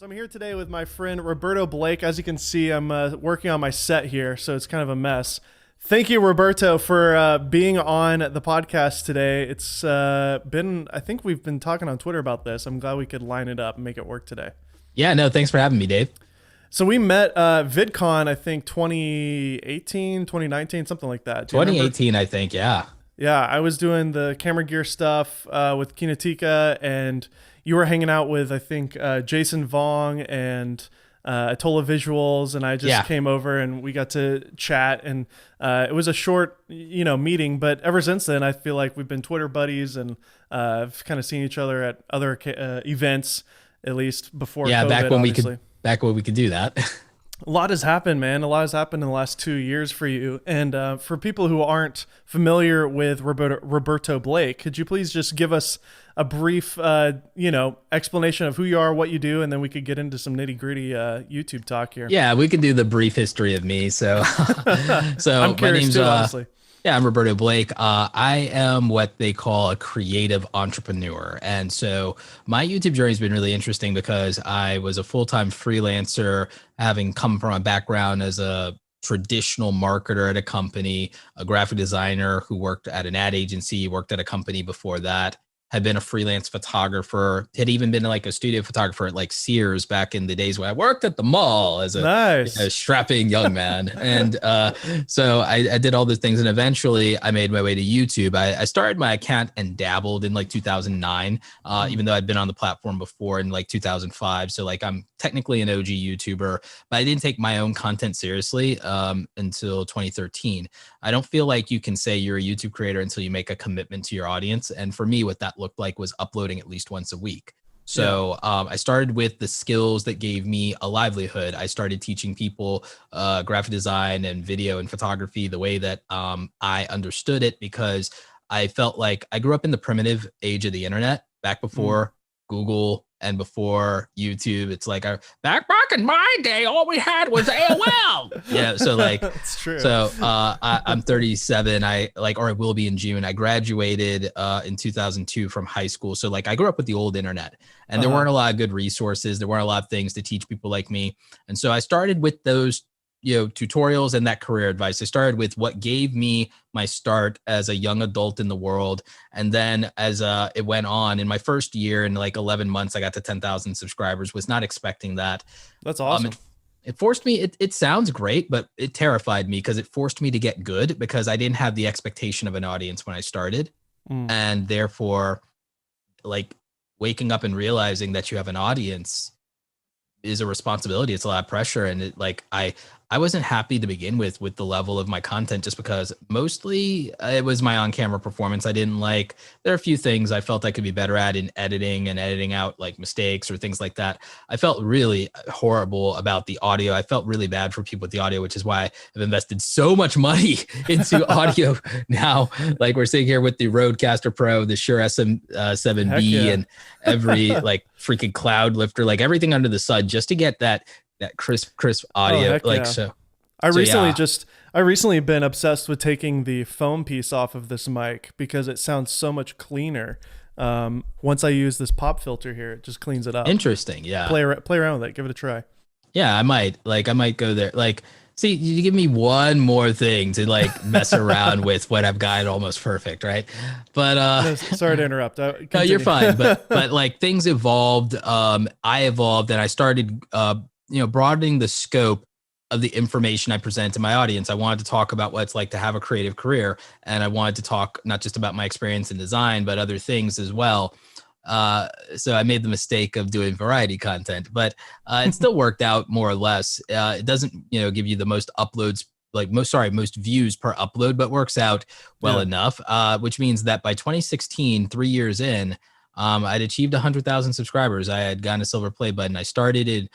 So I'm here today with my friend Roberto Blake. As you can see, I'm working on my set here, so it's kind of a mess. Thank you, Roberto, for being on the podcast today. It's I think we've been talking on Twitter about this. I'm glad we could line it up and make it work today. Yeah, no, thanks for having me, Dave. So we met VidCon, I think 2018, 2019, something like that. Do you remember? 2018, I think. Yeah. Yeah, I was doing the camera gear stuff with Kinatika, and you were hanging out with, I think, Jason Vong and Atola Visuals, and I just Yeah. came over and we got to chat, and it was a short, meeting, but ever since then, I feel like we've been Twitter buddies, and I've kind of seen each other at other events, at least before Yeah, COVID, back when obviously. we could do that. A lot has happened, man. A lot has happened in the last 2 years for you. And for people who aren't familiar with Roberto Blake, could you please just give us a brief, explanation of who you are, what you do, and then we could get into some nitty gritty YouTube talk here. Yeah, we can do the brief history of me. So, so I'm curious too, honestly. yeah, I'm Roberto Blake. I am what they call a creative entrepreneur. And so my YouTube journey has been really interesting because I was a full-time freelancer, having come from a background as a traditional marketer at a company, a graphic designer who worked at an ad agency, worked at a company before that, had been a freelance photographer, had even been like a studio photographer at like Sears back in the days when I worked at the mall as a, Nice. strapping young man. And so I did all those things. And eventually I made my way to YouTube. I started my account and dabbled in like 2009, even though I'd been on the platform before in like 2005. So like I'm technically an OG YouTuber, but I didn't take my own content seriously until 2013. I don't feel like you can say you're a YouTube creator until you make a commitment to your audience. And for me, what that looked like was uploading at least once a week. So I started with the skills that gave me a livelihood. I started teaching people graphic design and video and photography the way that I understood it, because I felt like I grew up in the primitive age of the internet back before Google and before YouTube. It's like back in my day, all we had was AOL. So like It's true. So I'm 37. I will be in June. I graduated in 2002 from high school. So like I grew up with the old internet, and there weren't a lot of good resources. There weren't a lot of things to teach people like me. And so I started with those tutorials and that career advice. I started with what gave me my start as a young adult in the world. And then as it went on, in my first year, in like 11 months, I got to 10,000 subscribers. Was not expecting that. That's awesome. It forced me, it sounds great, but it terrified me because it forced me to get good, because I didn't have the expectation of an audience when I started. And therefore, like waking up and realizing that you have an audience is a responsibility. It's a lot of pressure. And I wasn't happy to begin with the level of my content, just because mostly it was my on-camera performance I didn't like. There are a few things I felt I could be better at in editing and editing out like mistakes or things like that. I felt really horrible about the audio. I felt really bad for people with the audio, which is why I've invested so much money into audio now. Like we're sitting here with the Rodecaster Pro, the Shure SM7B, and every like freaking cloud lifter, like everything under the sun, just to get that crisp audio. So I recently been obsessed with taking the foam piece off of this mic because it sounds so much cleaner. Once I use this pop filter here, it just cleans it up. Interesting. Yeah. Play around with it. Give it a try. Yeah, I might go there. Like, see, you give me one more thing to like mess around with what I've got almost perfect, right? But No, sorry to interrupt. no, you're fine. But like things evolved. I evolved, and I started broadening the scope of the information I present to my audience. I wanted to talk about what it's like to have a creative career, and I wanted to talk not just about my experience in design, but other things as well. So I made the mistake of doing variety content, but it still worked out more or less. It doesn't, give you the most uploads, most views per upload, but works out well enough, which means that by 2016, 3 years in, I'd achieved 100,000 subscribers. I had gotten a silver play button. I started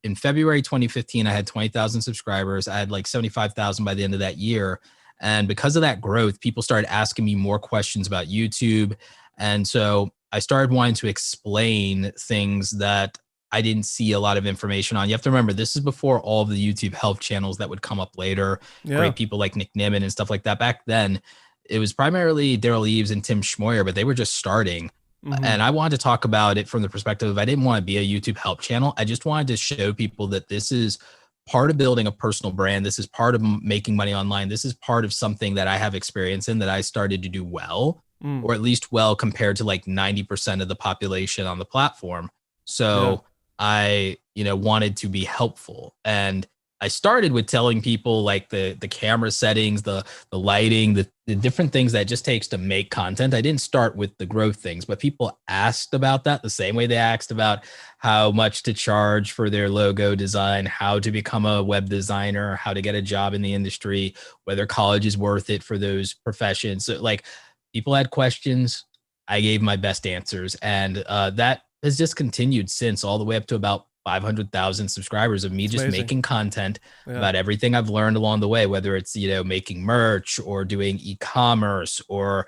in February 2015. I had 20,000 subscribers. I had like 75,000 by the end of that year. And because of that growth, people started asking me more questions about YouTube. And so I started wanting to explain things that I didn't see a lot of information on. You have to remember, this is before all of the YouTube health channels that would come up later. Great people like Nick Nimmin and stuff like that. Back then, it was primarily Daryl Eves and Tim Schmoyer, but they were just starting. Mm-hmm. And I wanted to talk about it from the perspective of I didn't want to be a YouTube help channel. I just wanted to show people that this is part of building a personal brand. This is part of making money online. This is part of something that I have experience in that I started to do well, Mm. or at least well compared to like 90% of the population on the platform. Yeah. So I, wanted to be helpful. And I started with telling people like the camera settings, the lighting, the different things that it just takes to make content. I didn't start with the growth things, but people asked about that the same way they asked about how much to charge for their logo design, how to become a web designer, how to get a job in the industry, whether college is worth it for those professions. So like people had questions. I gave my best answers. And that has just continued since, all the way up to about 500,000 subscribers of me It's just amazing. making content Yeah. about everything I've learned along the way, whether it's, making merch or doing e-commerce or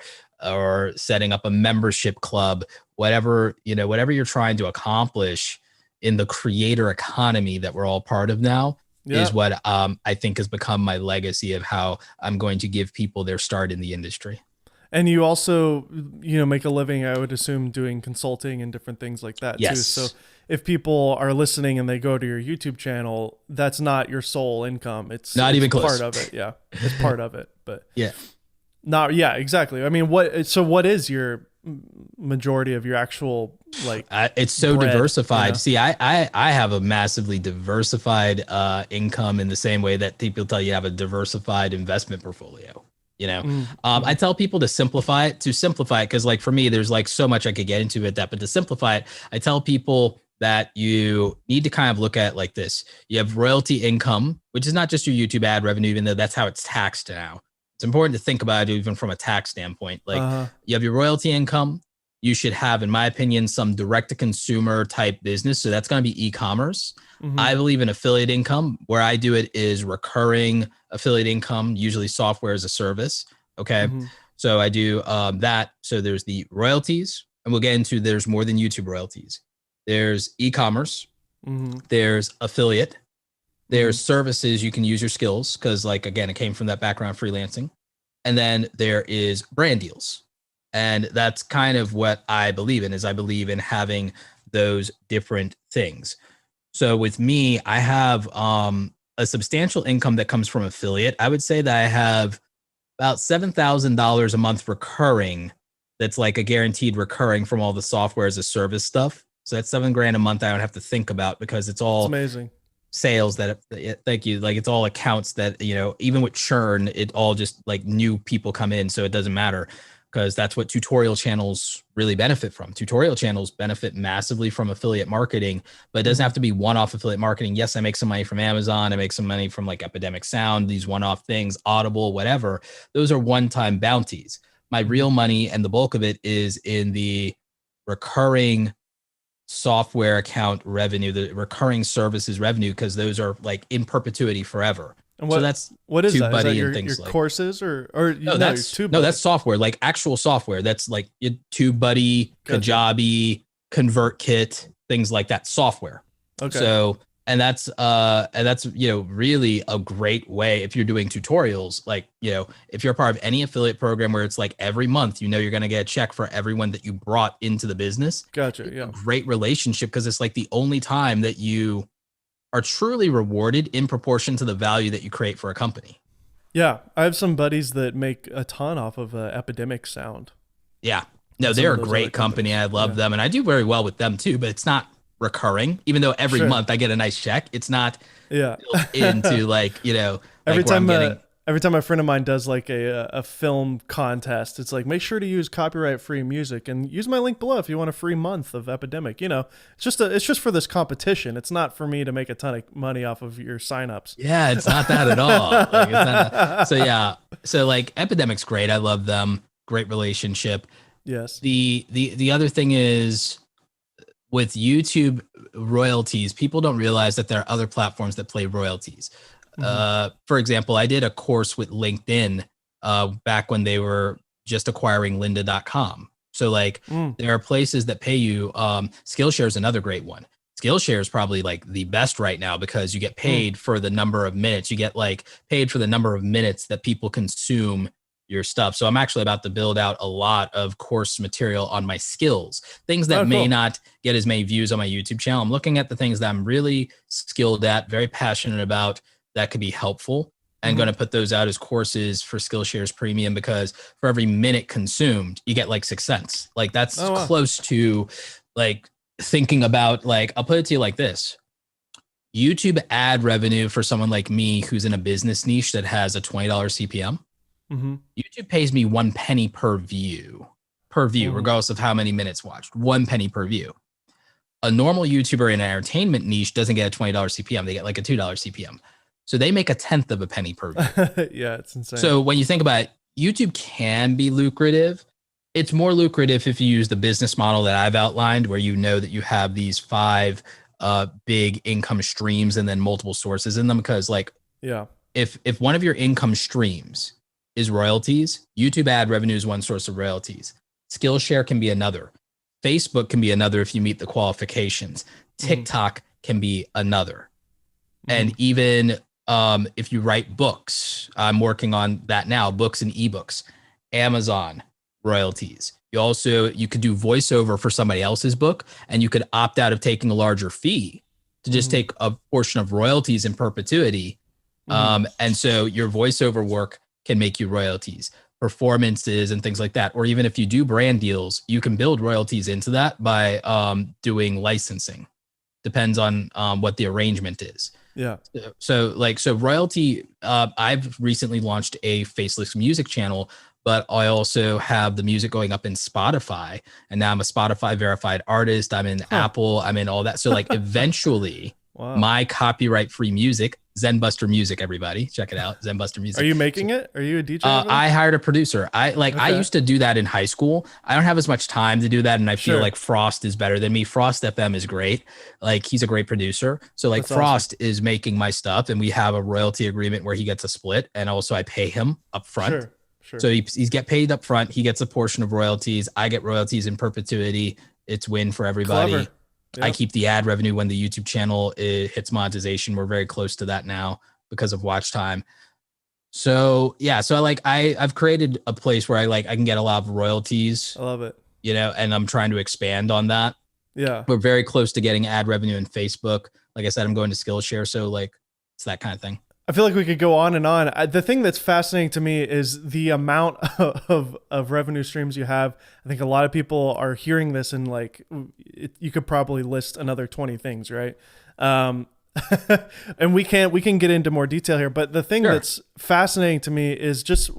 setting up a membership club, whatever you're trying to accomplish in the creator economy that we're all part of now Yeah. is what I think has become my legacy of how I'm going to give people their start in the industry. And you also, make a living, I would assume, doing consulting and different things like that too. Yes. So if people are listening and they go to your YouTube channel, that's not your sole income. It's Not even close. part of it. Yeah. It's part of it, but Yeah. yeah, exactly. I mean, what is your majority of your actual, like, it's so bread, diversified. See, I have a massively diversified income in the same way that people tell you have a diversified investment portfolio. I tell people to simplify it because like for me, there's like so much I could get into it but to simplify it, I tell people that you need to kind of look at it like this. You have royalty income, which is not just your YouTube ad revenue, even though that's how it's taxed now. It's important to think about it even from a tax standpoint. Like you have your royalty income. You should have, in my opinion, some direct to consumer type business. So that's going to be e-commerce. Mm-hmm. I believe in affiliate income. Where I do it is recurring affiliate income, usually software as a service. Okay. Mm-hmm. So I do that. So there's the royalties, and we'll get into, there's more than YouTube royalties. There's e-commerce. Mm-hmm. There's affiliate. There's services you can use your skills. Cause like, again, it came from that background freelancing. And then there is brand deals. And that's kind of what I believe in, is I believe in having those different things. So with me, I have a substantial income that comes from affiliate. I would say that I have about $7,000 a month recurring. That's like a guaranteed recurring from all the software as a service stuff. So that's $7,000 a month I don't have to think about, because it's all amazing sales thank you. Like it's all accounts that, even with churn, it all just like new people come in. So it doesn't matter, because that's what tutorial channels really benefit from. Tutorial channels benefit massively from affiliate marketing, but it doesn't have to be one-off affiliate marketing. Yes, I make some money from Amazon. I make some money from like Epidemic Sound, these one-off things, Audible, whatever. Those are one-time bounties. My real money and the bulk of it is in the recurring software account revenue, the recurring services revenue, because those are like in perpetuity forever. And so that's what is that? Is that your courses or that's TubeBuddy? No, that's software, like actual software. That's like TubeBuddy, Kajabi, ConvertKit, things like that, software. Okay. So and that's really a great way if you're doing tutorials. Like, if you're a part of any affiliate program where it's like every month, you're going to get a check for everyone that you brought into the business. Gotcha. Yeah. Great relationship, because it's like the only time that you are truly rewarded in proportion to the value that you create for a company. Yeah. I have some buddies that make a ton off of Epidemic Sound. Yeah. No, they're a great company. I love them, and I do very well with them too, but it's not recurring, even though every month I get a nice check. It's not built into like, every time a friend of mine does like a film contest, it's like, make sure to use copyright free music and use my link below if you want a free month of Epidemic. It's just for this competition. It's not for me to make a ton of money off of your signups. Yeah, it's not that at all. Like, it's not that. So yeah, so like Epidemic's great. I love them. Great relationship. Yes. The other thing is, with YouTube royalties, people don't realize that there are other platforms that play royalties. For example, I did a course with LinkedIn back when they were just acquiring lynda.com. So like there are places that pay you. Skillshare is another great one. Skillshare is probably like the best right now, because you get paid for the number of minutes. You get like paid for the number of minutes that people consume your stuff. So I'm actually about to build out a lot of course material on my skills, things that Oh, may cool. not get as many views on my YouTube channel. I'm looking at the things that I'm really skilled at, very passionate about, that could be helpful, and going to put those out as courses for Skillshare's Premium, because for every minute consumed, you get like 6 cents. Like that's Oh, wow. close to like thinking about, like, I'll put it to you like this. YouTube ad revenue for someone like me who's in a business niche that has a $20 CPM, YouTube pays me 1 penny per view, regardless of how many minutes watched, 1 penny per view. A normal YouTuber in an entertainment niche doesn't get a $20 CPM. They get like a $2 CPM. So they make 1/10 of a penny per view. Yeah, it's insane. So when you think about it, YouTube can be lucrative. It's more lucrative if you use the business model that I've outlined, where you know that you have these 5 big income streams and then multiple sources in them. Because like, yeah, if one of your income streams is royalties, YouTube ad revenue is one source of royalties. Skillshare can be another. Facebook can be another if you meet the qualifications. TikTok can be another. And even if you write books, I'm working on that now, books and ebooks, Amazon royalties. You could do voiceover for somebody else's book, and you could opt out of taking a larger fee to just take a portion of royalties in perpetuity. And so your voiceover work can make you royalties, performances and things like that. Or even if you do brand deals, you can build royalties into that by doing licensing. Depends on what the arrangement is. Yeah. So royalty, I've recently launched a faceless music channel, but I also have the music going up in Spotify, and now I'm a Spotify verified artist. I'm in Apple, I'm in all that. So like eventually my copyright free music, Zenbuster Music, everybody check it out. Zenbuster Music. Are you making it? Are you a DJ? I hired a producer. I used to do that in high school. I don't have as much time to do that, and I feel like Frost is better than me. Frost FM is great. Like, he's a great producer. So like, that's Frost is making my stuff, and we have a royalty agreement where he gets a split, and also I pay him up front. Sure. So he's get paid up front. He gets a portion of royalties. I get royalties in perpetuity. It's win for everybody. Clever. Yep. I keep the ad revenue when the YouTube channel hits monetization. We're very close to that now because of watch time. So yeah, so I've created a place where I can get a lot of royalties. I love it. And I'm trying to expand on that. Yeah. We're very close to getting ad revenue in Facebook. Like I said, I'm going to Skillshare. So it's that kind of thing. I feel like we could go on and on. The thing that's fascinating to me is the amount of revenue streams you have. I think a lot of people are hearing this and you could probably list another 20 things, right? And we can get into more detail here. But the thing that's fascinating to me is just,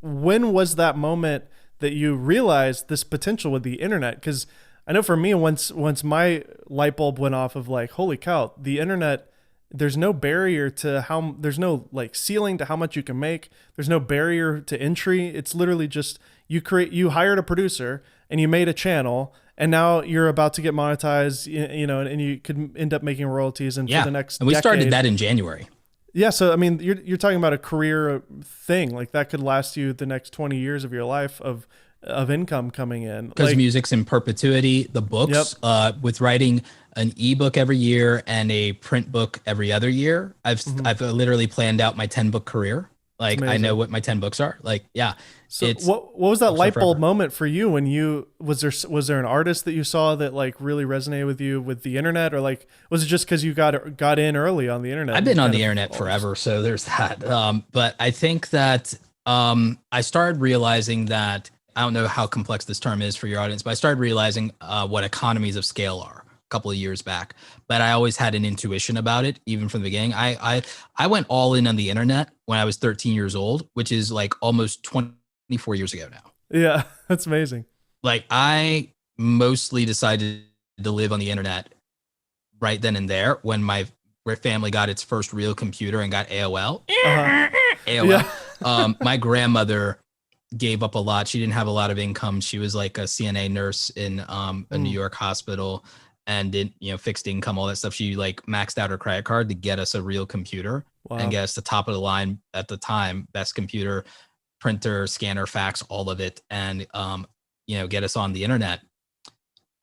when was that moment that you realized this potential with the internet? Because I know for me, once my light bulb went off of holy cow, the internet. There's no barrier to there's no ceiling to how much you can make. There's no barrier to entry. It's literally just you hired a producer and you made a channel, and now you're about to get monetized, and you could end up making royalties. And for the next and we started decade, that in January. Yeah. So, I mean, you're talking about a career thing that could last you the next 20 years of your life of income coming in. Because music's in perpetuity. The books, with writing an ebook every year and a print book every other year, I've literally planned out my 10-book career. I know what my 10 books are. So what was that light bulb moment for you when was there an artist that you saw that really resonated with you with the internet, or was it just because you got in early on the internet? I've been on the internet forever, so there's that. But I think that I started realizing that, I don't know how complex this term is for your audience, but I started realizing what economies of scale are a couple of years back. But I always had an intuition about it, even from the beginning. I went all in on the internet when I was 13 years old, which is almost 24 years ago now. Yeah, that's amazing. I mostly decided to live on the internet right then and there when my family got its first real computer and got AOL. AOL. Yeah. My grandmother gave up a lot. She didn't have a lot of income. She was a CNA nurse in a New York hospital, and did fixed income, all that stuff. She maxed out her credit card to get us a real computer and get us the top of the line at the time, best computer, printer, scanner, fax, all of it, and get us on the internet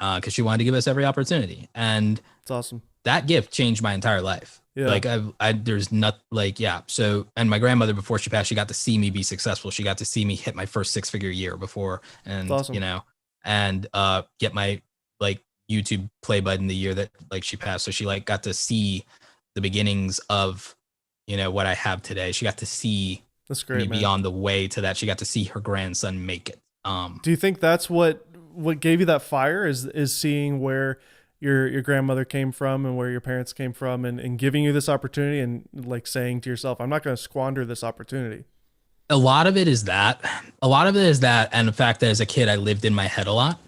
because she wanted to give us every opportunity. And it's awesome. That gift changed my entire life. Yeah. Like there's not like, yeah. So, and my grandmother, before she passed, she got to see me be successful. She got to see me hit my first 6-figure year before, It's and, awesome. and, get my like YouTube play button the year that like she passed. So she like got to see the beginnings of, what I have today. She got to see That's me great, be man. on the way to that. She got to see her grandson make it. Do you think that's what gave you that fire is seeing where your grandmother came from and where your parents came from and giving you this opportunity and like saying to yourself, I'm not going to squander this opportunity. A lot of it is that. A lot of it is that, and the fact that as a kid I lived in my head a lot.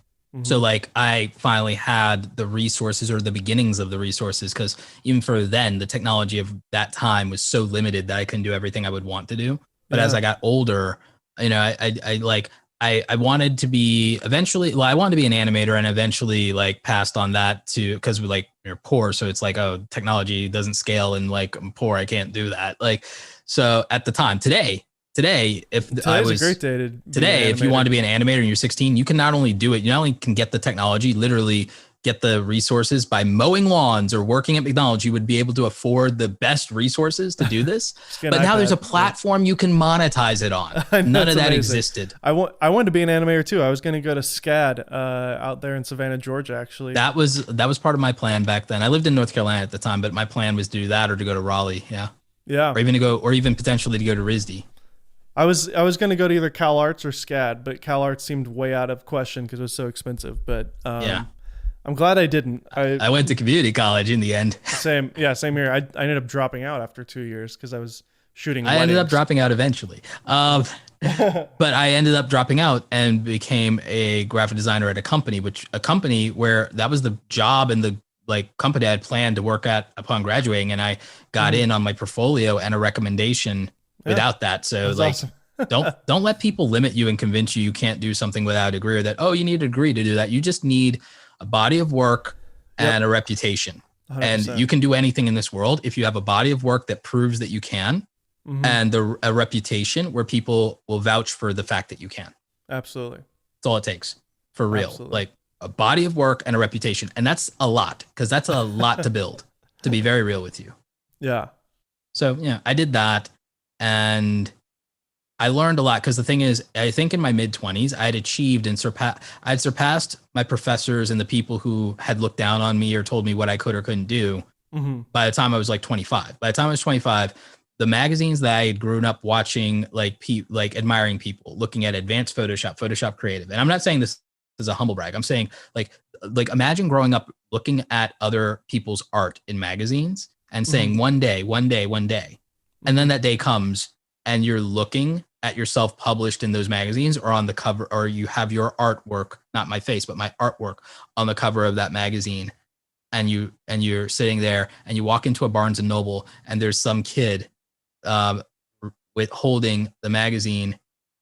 So Mm-hmm. like I finally had the resources or the beginnings of the resources, because even for then the technology of that time was so limited that I couldn't do everything I would want to do. But as Yeah. I got older, I like I wanted to be eventually, well, I wanted to be an animator, and eventually like passed on that to, because we like you're poor, so it's like, oh, technology doesn't scale, and like I'm poor, I can't do that. Like, so at the time, today, if I Today's a great was day to be an today, if you want animator. to be an animator and you're 16, you can not only do it, you not only can get the technology, literally get the resources by mowing lawns or working at McDonald's. You would be able to afford the best resources to do this. Just get But an now there's a iPad. Yeah. platform you can monetize it on. I know, None it's of that amazing. existed. I wanted to be an animator too. I was going to go to SCAD out there in Savannah, Georgia, actually. That was part of my plan back then. I lived in North Carolina at the time, but my plan was to do that or to go to Raleigh. Yeah. Yeah. Or even potentially to go to RISD. I was going to go to either Cal Arts or SCAD, but Cal Arts seemed way out of question because it was so expensive. But Yeah. I'm glad I didn't. I went to community college in the end. Same here. I ended up dropping out after 2 years because I was shooting I ended up weddings. dropping out eventually. But I ended up dropping out and became a graphic designer at a company where that was the job and the like company I had planned to work at upon graduating. And I got Mhm. in on my portfolio and a recommendation Yeah, without that. So that's like, awesome. don't let people limit you and convince you can't do something without a degree, or that, oh, you need a degree to do that. You just need a body of work Yep, and a reputation. And 100%. you can do anything in this world if you have a body of work that proves that you can, Hmm. and a reputation where people will vouch for the fact that you can. Absolutely, That's all it takes, for real. absolutely. Like a body of work and a reputation. And that's a lot, because that's a lot to build, to be very real with you. Yeah. So yeah, I did that, and I learned a lot, because the thing is, I think in my mid 20s, I had achieved and surpassed my professors and the people who had looked down on me or told me what I could or couldn't do Hmm. by the time I was like 25. By the time I was 25, the magazines that I had grown up watching, like admiring people, looking at advanced Photoshop Creative. And I'm not saying this as a humble brag. I'm saying like imagine growing up looking at other people's art in magazines and Hmm. saying one day, one day, one day. And then that day comes and you're looking at yourself published in those magazines or on the cover, or you have your artwork, not my face, but my artwork on the cover of that magazine. And you're sitting there and you walk into a Barnes and Noble and there's some kid um, with holding the magazine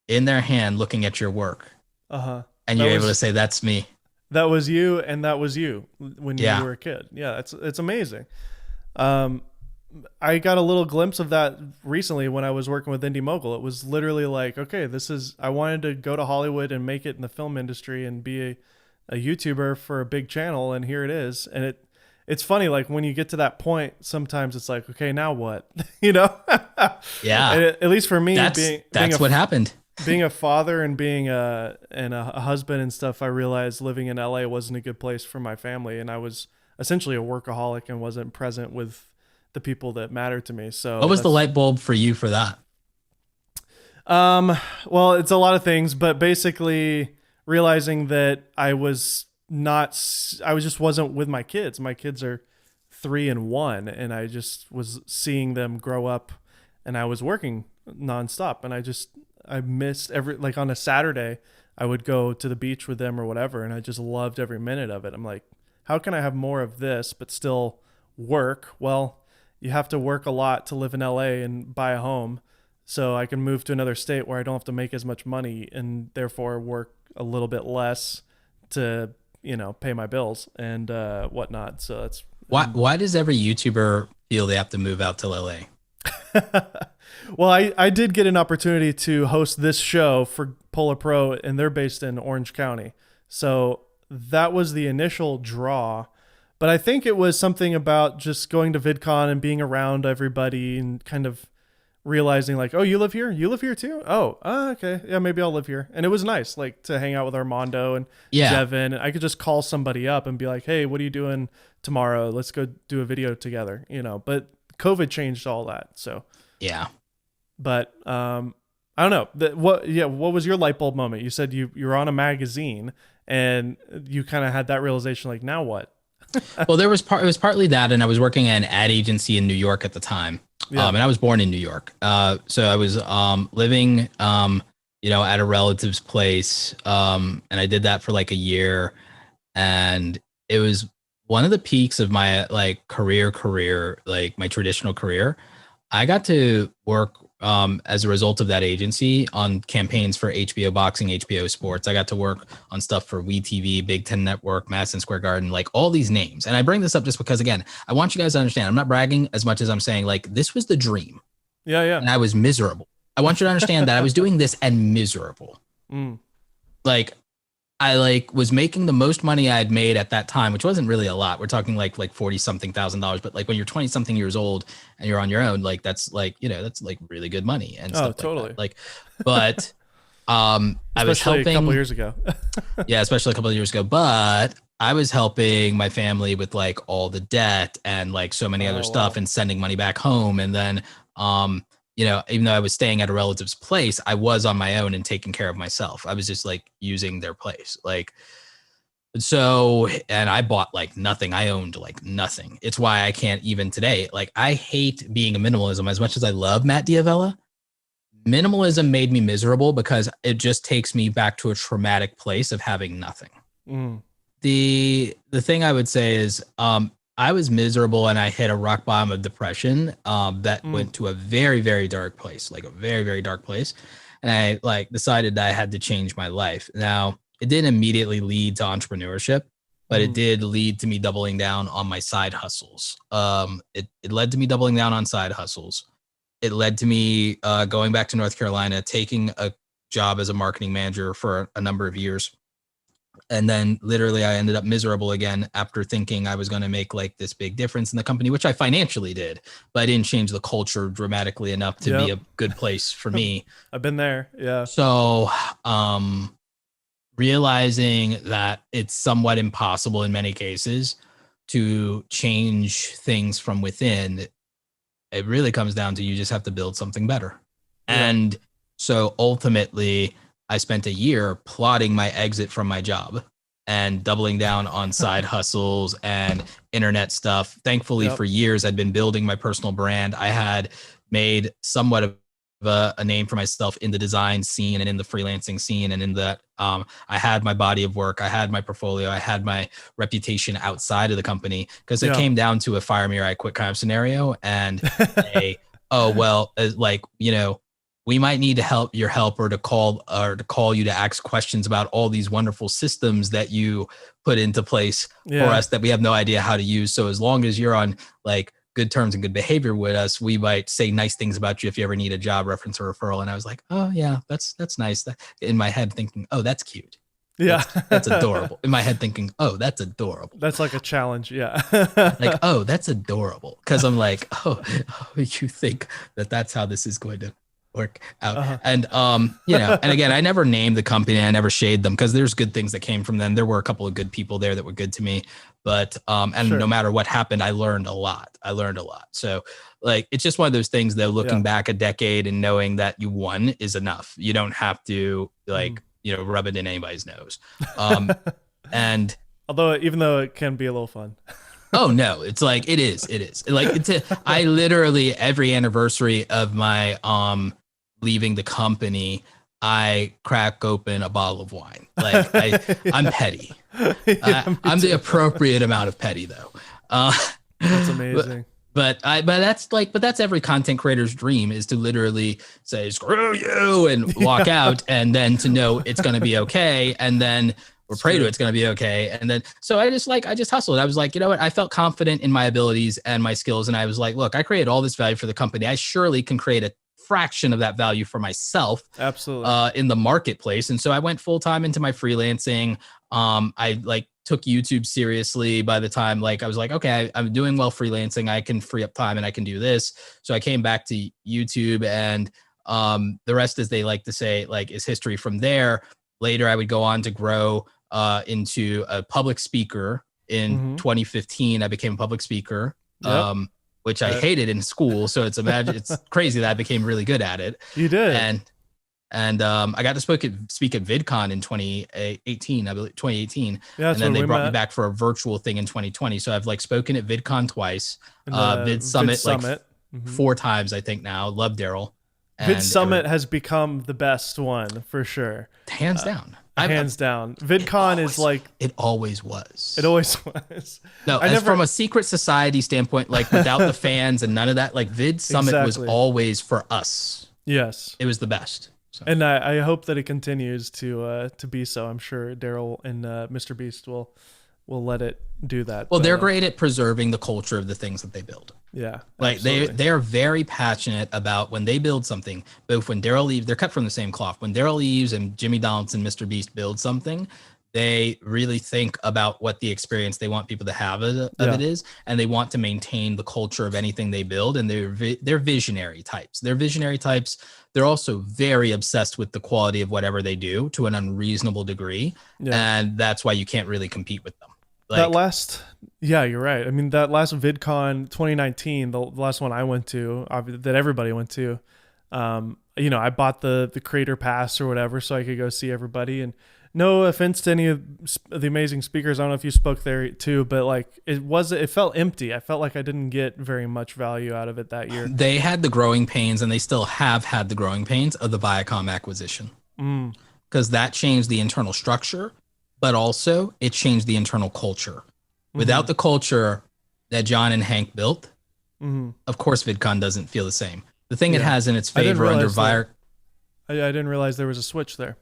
in their hand, looking at your work, Uh-huh. and That you're able to was say, "That's me." that was you, and that was you when you Yeah. were a kid. Yeah, it's amazing. Um, I got a little glimpse of that recently when I was working with Indie Mogul. It was literally like, okay, I wanted to go to Hollywood and make it in the film industry and be a YouTuber for a big channel, and here it is. And it's funny, like when you get to that point, sometimes it's like, okay, now what? you know? Yeah. And at least for me, That's what happened. being a father and being a husband and stuff, I realized living in LA wasn't a good place for my family, and I was essentially a workaholic and wasn't present with the people that mattered to me. What So was the that's light bulb for you for that? um well, it's a lot of things, but basically realizing that I was just wasn't with my kids. My kids are 3 and 1, and I just was seeing them grow up, and I was working nonstop, and I missed every, like on a Saturday I would go to the beach with them or whatever, and I just loved every minute of it. I'm like, how can I have more of this but still work? Well, you have to work a lot to live in LA and buy a home. So I can move to another state where I don't have to make as much money and therefore work a little bit less to, pay my bills and whatnot. So that's Why does every YouTuber feel they have to move out to LA? well, I did get an opportunity to host this show for Polar Pro, and they're based in Orange County. So that was the initial draw. But I think it was something about just going to VidCon and being around everybody and kind of realizing like, oh, you live here? You live here too? Oh, okay. Yeah, maybe I'll live here. And it was nice, like to hang out with Armando and Yeah. Jevin. And I could just call somebody up and be like, hey, what are you doing tomorrow? Let's go do a video together, you know. But COVID changed all that. So Yeah. but I don't know. What was your light bulb moment? You said you were on a magazine and you kind of had that realization like, now what? Well, it was partly that, and I was working at an ad agency in New York at the time. Yeah. And I was born in New York. So I was living at a relative's place. And I did that for like a year, and it was one of the peaks of my like career, like my traditional career. I got to work as a result of that agency on campaigns for HBO Boxing, HBO Sports. I got to work on stuff for WeTV, Big Ten Network, Madison Square Garden, like all these names. And I bring this up just because, again, I want you guys to understand, I'm not bragging as much as I'm saying, like, this was the dream. Yeah. And I was miserable. I want you to understand that I was doing this and miserable. Like, I like was making the most money I had made at that time, which wasn't really a lot. We're talking like 40 something $1,000, but like when you're 20 something years old and you're on your own, like that's like, that's like really good money and stuff. Totally. Like but I was helping a couple years ago. Yeah, especially a couple of years ago, but I was helping my family with like all the debt and like so many other stuff and sending money back home. And then even though I was staying at a relative's place, I was on my own and taking care of myself. I was just like using their place. Like, so, and I bought like nothing. I owned like nothing. It's why I can't even today. Like, I hate being a minimalism as much as I love Matt Diavella. Minimalism made me miserable because it just takes me back to a traumatic place of having nothing. The thing I would say is, I was miserable and I hit a rock bottom of depression that went to a very, very dark place, like a very, very dark place. And I like decided that I had to change my life. Now, it didn't immediately lead to entrepreneurship, but it did lead to me doubling down on my side hustles. It led to me doubling down on side hustles. It led to me going back to North Carolina, taking a job as a marketing manager for a number of years. And then literally I ended up miserable again after thinking I was going to make like this big difference in the company, which I financially did, but I didn't change the culture dramatically enough to be a good place for me. I've been there. Yeah. So, realizing that it's somewhat impossible in many cases to change things from within, it really comes down to you just have to build something better. Yeah. And so ultimately, I spent a year plotting my exit from my job and doubling down on side hustles and internet stuff. Thankfully, for years, I'd been building my personal brand. I had made somewhat of a name for myself in the design scene and in the freelancing scene. And in that, I had my body of work. I had my portfolio. I had my reputation outside of the company because it came down to a fire me or I quit kind of scenario. And we might need to help your helper to call you to ask questions about all these wonderful systems that you put into place for us that we have no idea how to use. So as long as you're on like good terms and good behavior with us, we might say nice things about you if you ever need a job reference or referral. And I was like, oh yeah, that's nice. In my head thinking, oh, that's cute. Yeah. That's adorable. In my head thinking, oh, that's adorable. That's like a challenge. Yeah. Like, oh, that's adorable. Cause I'm like, oh, you think that's how this is going to work out. And and again, I never named the company, I never shade them because there's good things that came from them. There were a couple of good people there that were good to me, but no matter what happened, I learned a lot. So like, it's just one of those things though, looking back a decade and knowing that you won is enough. You don't have to rub it in anybody's nose. And although, even though it can be a little fun. Oh no, it's like, it is like, I literally every anniversary of my, leaving the company, I crack open a bottle of wine. Like I'm petty. I'm the appropriate amount of petty though. That's amazing. But that's every content creator's dream is to literally say, screw you and walk out and then to know it's going to be okay. And then or pray to it's going to be okay. And then, so I just hustled. I was like, you know what? I felt confident in my abilities and my skills. And I was like, look, I created all this value for the company. I surely can create a fraction of that value for myself. Absolutely. In the marketplace. And so I went full time into my freelancing. I like took YouTube seriously by the time like I was like, okay, I'm doing well freelancing. I can free up time and I can do this. So I came back to YouTube, and the rest, as they like to say, like is history from there. Later, I would go on to grow into a public speaker. In 2015, I became a public speaker, which I hated in school. So it's crazy that I became really good at it. You did. And I got to speak at VidCon in 2018, I believe 2018. Yeah, and then they brought me back for a virtual thing in 2020. So I've like spoken at VidCon twice, Vid Summit like 4 times, I think now. Love Daryl. Vid Summit has become the best one for sure. Hands down. Hands down. VidCon is like... It always was. It always was. No, from a secret society standpoint, like without the fans and none of that, like Vid Summit was always for us. Yes. It was the best. So. And I hope that it continues to be so. I'm sure Daryl and Mr. Beast will let it do that. Well, they're great at preserving the culture of the things that they build. Yeah, like they're very passionate about when they build something. Both when Daryl leaves, they're cut from the same cloth. When Daryl leaves and Jimmy Donaldson, Mr. Beast build something, they really think about what the experience they want people to have of it is, and they want to maintain the culture of anything they build. And they're visionary types. They're also very obsessed with the quality of whatever they do to an unreasonable degree, and that's why you can't really compete with them. You're right. I mean, that last VidCon 2019, the last one I went to, that everybody went to, I bought the creator pass or whatever so I could go see everybody. And no offense to any of the amazing speakers, I don't know if you spoke there too, but like it felt empty. I felt like I didn't get very much value out of it that year. They had the growing pains, and they still have had the growing pains of the Viacom acquisition, because that changed the internal structure. But also it changed the internal culture. Without the culture that John and Hank built, of course VidCon doesn't feel the same. The thing it has in its favor under Viacom... I didn't realize there was a switch there.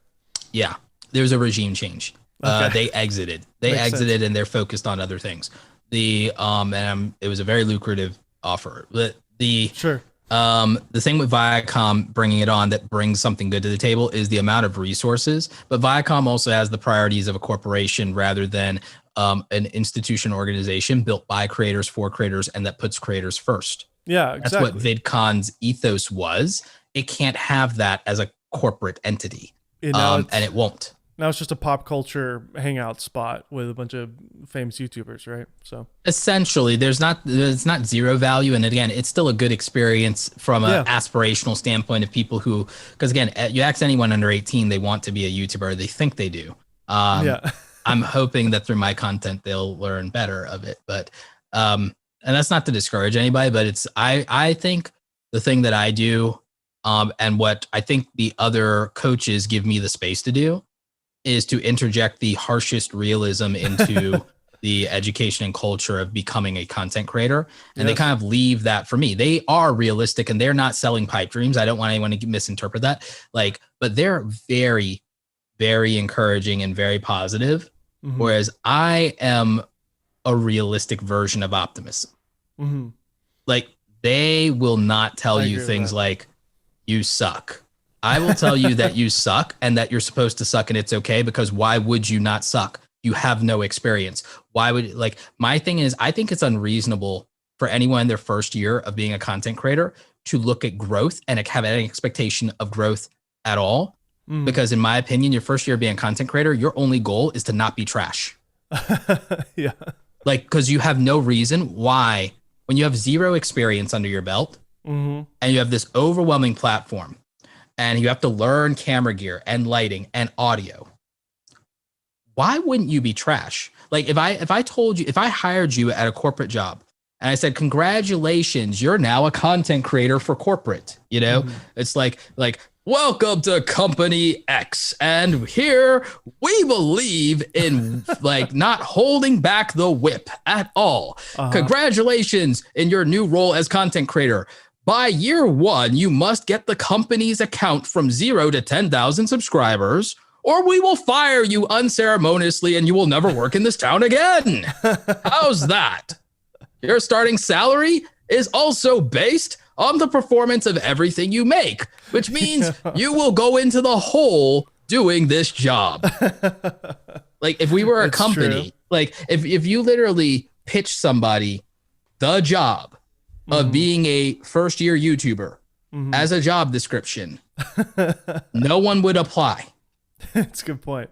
Yeah. There's a regime change. They exited. Makes sense. And they're focused on other things. It was a very lucrative offer. But the thing with Viacom bringing it on that brings something good to the table is the amount of resources. But Viacom also has the priorities of a corporation rather than an institution organization built by creators for creators and that puts creators first. Yeah, exactly. That's what VidCon's ethos was. It can't have that as a corporate entity, and it won't. Now it's just a pop culture hangout spot with a bunch of famous YouTubers, right? So essentially, there's not zero value, and again, it's still a good experience from an aspirational standpoint of people who, because again, you ask anyone under 18, they want to be a YouTuber, they think they do. I'm hoping that through my content they'll learn better of it, but and that's not to discourage anybody, but I think the thing that I do, and what I think the other coaches give me the space to do, is to interject the harshest realism into the education and culture of becoming a content creator. And they kind of leave that for me. They are realistic and they're not selling pipe dreams. I don't want anyone to misinterpret that. But they're very, very encouraging and very positive. Whereas I am a realistic version of optimism. Like they will not tell you things like you suck. I will tell you that you suck and that you're supposed to suck and it's okay, because why would you not suck? You have no experience. Why would, my thing is, I think it's unreasonable for anyone in their first year of being a content creator to look at growth and have any expectation of growth at all. Because in my opinion, your first year of being a content creator, your only goal is to not be trash. Because you have no reason why, when you have zero experience under your belt and you have this overwhelming platform, and you have to learn camera gear and lighting and audio, why wouldn't you be trash? Like if I hired you at a corporate job and I said, congratulations, you're now a content creator for corporate, it's like, welcome to company X. And here we believe in not holding back the whip at all. Congratulations in your new role as content creator. By year 1, you must get the company's account from 0 to 10,000 subscribers, or we will fire you unceremoniously and you will never work in this town again. How's that? Your starting salary is also based on the performance of everything you make, which means you will go into the hole doing this job. If we were a company Like if you literally pitch somebody the job of being a first year YouTuber as a job description, no one would apply. That's a good point.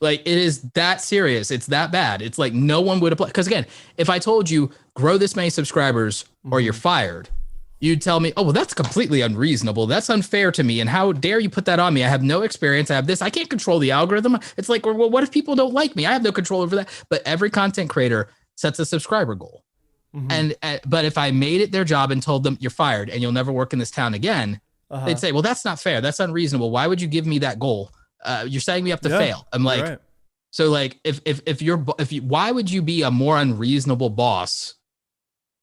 Like, it is that serious. It's that bad. It's like no one would apply. Because again, if I told you grow this many subscribers or you're fired, you'd tell me, oh, well, that's completely unreasonable. That's unfair to me. And how dare you put that on me? I have no experience. I have this. I can't control the algorithm. It's like, well, what if people don't like me? I have no control over that. But every content creator sets a subscriber goal. And but if I made it their job and told them you're fired and you'll never work in this town again, they'd say, well, that's not fair. That's unreasonable. Why would you give me that goal? You're setting me up to fail. I'm like, right. So like, why would you be a more unreasonable boss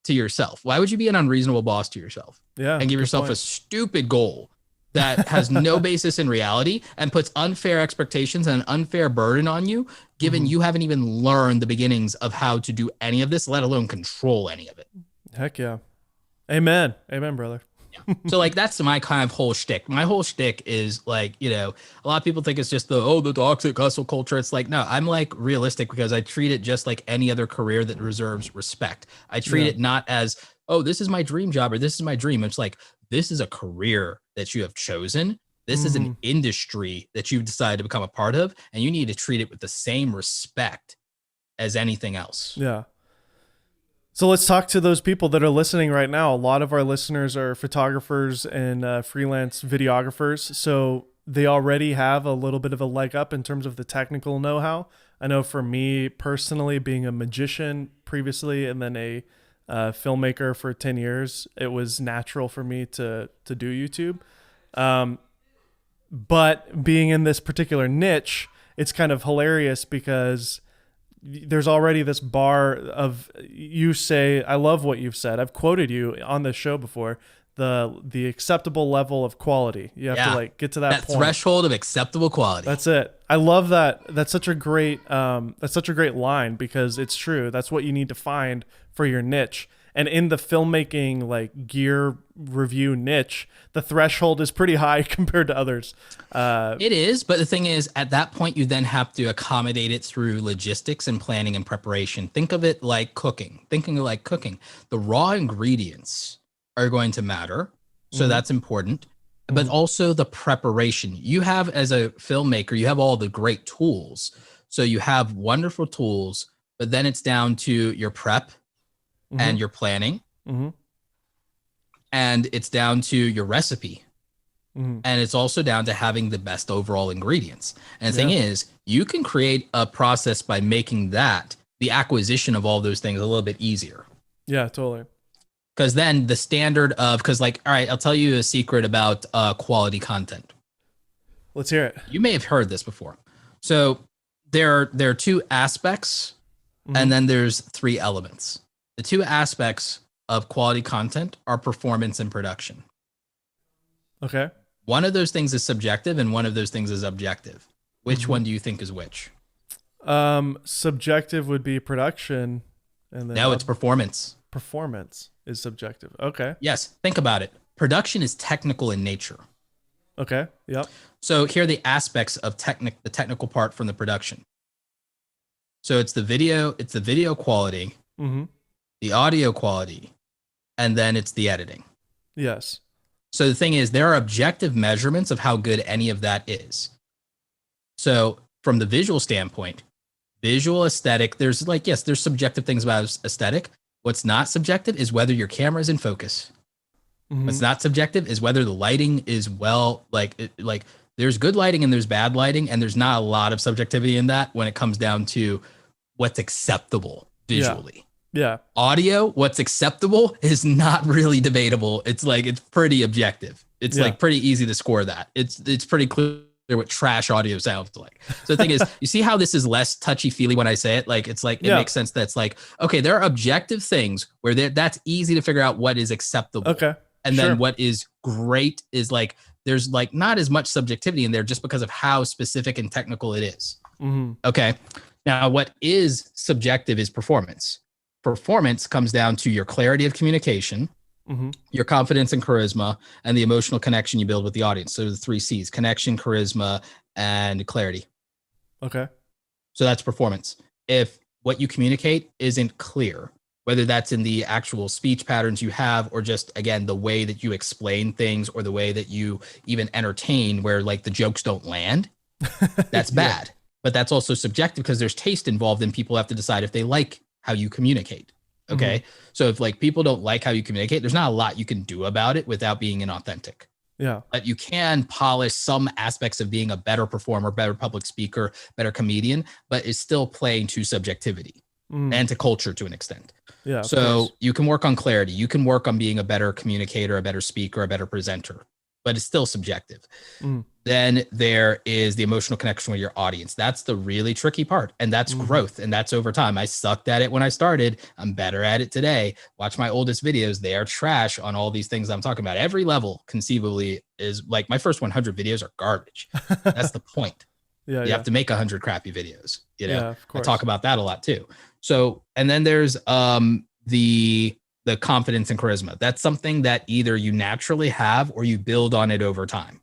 to yourself? Why would you be an unreasonable boss to yourself? Yeah, and give yourself a stupid goal that has no basis in reality and puts unfair expectations and an unfair burden on you, given you haven't even learned the beginnings of how to do any of this, let alone control any of it. Heck yeah. Amen. Amen, brother. So like, that's my kind of whole shtick. My whole shtick is like, you know, a lot of people think it's just the toxic hustle culture. It's like, no, I'm like realistic because I treat it just like any other career that deserves respect. I treat it not as, oh, this is my dream job or this is my dream. It's like, this is a career that you have chosen. This is an industry that you've decided to become a part of, and you need to treat it with the same respect as anything else. Yeah. So let's talk to those people that are listening right now. A lot of our listeners are photographers and freelance videographers. So they already have a little bit of a leg up in terms of the technical know-how. I know for me personally, being a magician previously and then a filmmaker for 10 years, it was natural for me to do YouTube. But being in this particular niche, it's kind of hilarious because there's already this bar of, you say, I love what you've said. I've quoted you on this show before, the acceptable level of quality. You have to like get to that point. Threshold of acceptable quality. That's it. I love that. That's such a great line because it's true. That's what you need to find for your niche. And in the filmmaking, like gear review niche, the threshold is pretty high compared to others. It is, but the thing is, at that point, you then have to accommodate it through logistics and planning and preparation. Think of it like cooking. Thinking like cooking, the raw ingredients are going to matter, so that's important. But also the preparation. You have, as a filmmaker, you have all the great tools. So you have wonderful tools, but then it's down to your prep and your planning. And it's down to your recipe. And it's also down to having the best overall ingredients. And the thing is, you can create a process by making that, the acquisition of all those things, a little bit easier. Yeah, totally. Because then the standard of, because like, all right, I'll tell you a secret about quality content. Let's hear it. You may have heard this before. So there are two aspects, and then there's three elements. The two aspects of quality content are performance and production. Okay. One of those things is subjective and one of those things is objective. Which one do you think is which? Subjective would be production. And then no, it's performance. Performance is subjective. Okay. Yes. Think about it. Production is technical in nature. Okay. Yep. So here are the aspects of the technical part from the production. So it's the video quality, the audio quality, and then it's the editing. Yes. So the thing is, there are objective measurements of how good any of that is. So from the visual standpoint, visual aesthetic, there's subjective things about aesthetic. What's not subjective is whether your camera is in focus. What's not subjective is whether the lighting is there's good lighting and there's bad lighting, and there's not a lot of subjectivity in that when it comes down to what's acceptable visually. Yeah. Audio, what's acceptable is not really debatable. It's pretty objective. It's like pretty easy to score that. It's pretty clear what trash audio sounds like. So the thing is, you see how this is less touchy-feely when I say it? Like, it's like, it makes sense that's like, okay, there are objective things where that's easy to figure out what is acceptable. Okay. And then what is great is like, there's like not as much subjectivity in there just because of how specific and technical it is. Okay. Now, what is subjective is performance. Performance comes down to your clarity of communication, your confidence and charisma, and the emotional connection you build with the audience. So the 3 C's: connection, charisma, and clarity. Okay. So that's performance. If what you communicate isn't clear, whether that's in the actual speech patterns you have, or just, again, the way that you explain things, or the way that you even entertain, where like the jokes don't land, that's Yeah. bad. But that's also subjective, because there's taste involved, and people have to decide if they like how you communicate. Okay. So if like people don't like how you communicate, there's not a lot you can do about it without being inauthentic. Yeah. But you can polish some aspects of being a better performer, better public speaker, better comedian, but it's still playing to subjectivity and to culture to an extent. Yeah. So you can work on clarity. You can work on being a better communicator, a better speaker, a better presenter, but it's still subjective. Then there is the emotional connection with your audience. That's the really tricky part. And that's growth. And that's over time. I sucked at it when I started. I'm better at it today. Watch my oldest videos. They are trash on all these things I'm talking about. Every level conceivably is like, my first 100 videos are garbage. That's the point. You have to make 100 crappy videos. You know, I talk about that a lot too. So, and then there's the confidence and charisma. That's something that either you naturally have or you build on it over time.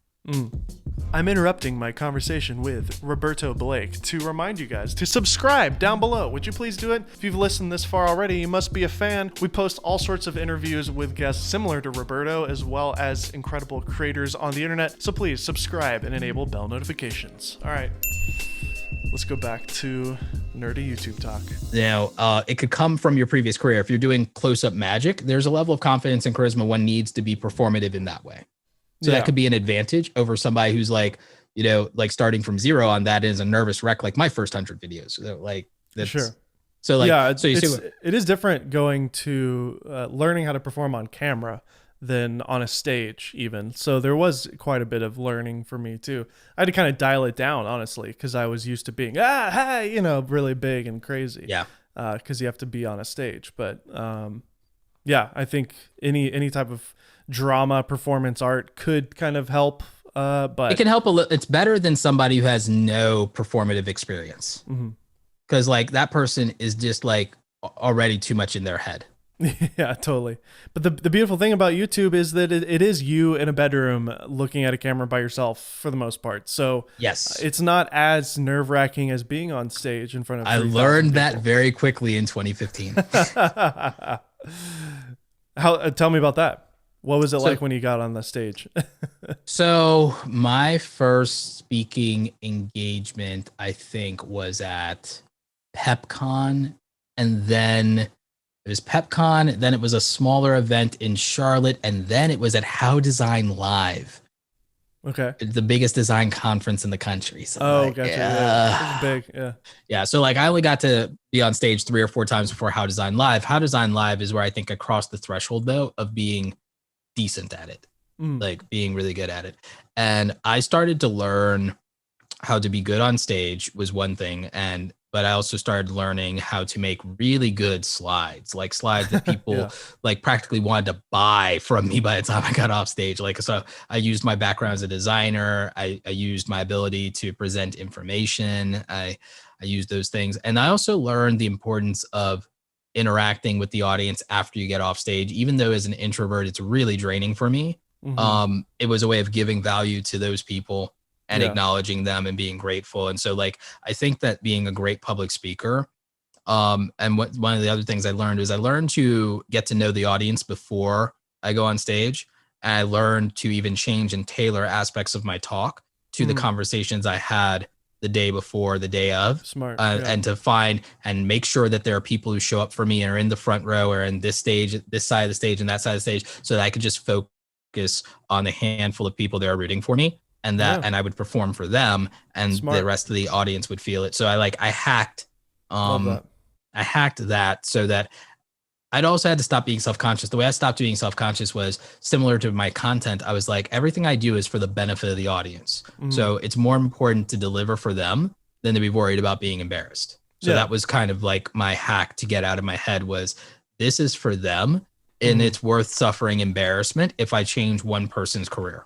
I'm interrupting my conversation with Roberto Blake to remind you guys to subscribe down below. Would you please do it? If you've listened this far already, you must be a fan. We post all sorts of interviews with guests similar to Roberto, as well as incredible creators on the internet. So please subscribe and enable bell notifications. All right, let's go back to nerdy YouTube talk. Now, it could come from your previous career. If you're doing close-up magic, there's a level of confidence and charisma one needs to be performative in that way. So that could be an advantage over somebody who's like, you know, like starting from zero on that is a nervous wreck, like my first 100 videos. So like, that's, so like, yeah, so you see it is different going to learning how to perform on camera than on a stage even. So there was quite a bit of learning for me too. I had to kind of dial it down, honestly, because I was used to being, hey, you know, really big and crazy. Yeah. Because you have to be on a stage. But yeah, I think any type of drama, performance art could kind of help. But it can help a little. It's better than somebody who has no performative experience, because like that person is just like already too much in their head. Yeah, totally. But the beautiful thing about YouTube is that it is you in a bedroom looking at a camera by yourself for the most part. So yes, it's not as nerve-wracking as being on stage in front of 3,000 learned people. that very quickly in 2015. Tell me about that. What was it like when you got on the stage? So my first speaking engagement, I think, was at PepCon, and then it was PepCon, then it was a smaller event in Charlotte, and then it was at How Design Live. Okay. The biggest design conference in the country. So gotcha. Yeah. Big. Yeah. Yeah. So like I only got to be on stage 3 or 4 times before How Design Live. How Design Live is where I think I crossed the threshold though of being decent at it, like being really good at it. And I started to learn how to be good on stage was one thing. But I also started learning how to make really good slides, like slides that people like practically wanted to buy from me by the time I got off stage. Like, so I used my background as a designer. I used my ability to present information. I used those things. And I also learned the importance of interacting with the audience after you get off stage. Even though as an introvert, it's really draining for me. It was a way of giving value to those people and acknowledging them and being grateful. And so like, I think that being a great public speaker, and one of the other things I learned is I learned to get to know the audience before I go on stage. And I learned to even change and tailor aspects of my talk to the conversations I had the day before, the day of. Smart. And to find and make sure that there are people who show up for me and are in the front row or in this stage, this side of the stage and that side of the stage, so that I could just focus on the handful of people that are rooting for me. And that, and I would perform for them, and the rest of the audience would feel it. So I hacked that so that I'd also had to stop being self-conscious. The way I stopped being self-conscious was similar to my content. I was like, everything I do is for the benefit of the audience. So it's more important to deliver for them than to be worried about being embarrassed. So that was kind of like my hack to get out of my head was, this is for them, and it's worth suffering embarrassment if I change one person's career.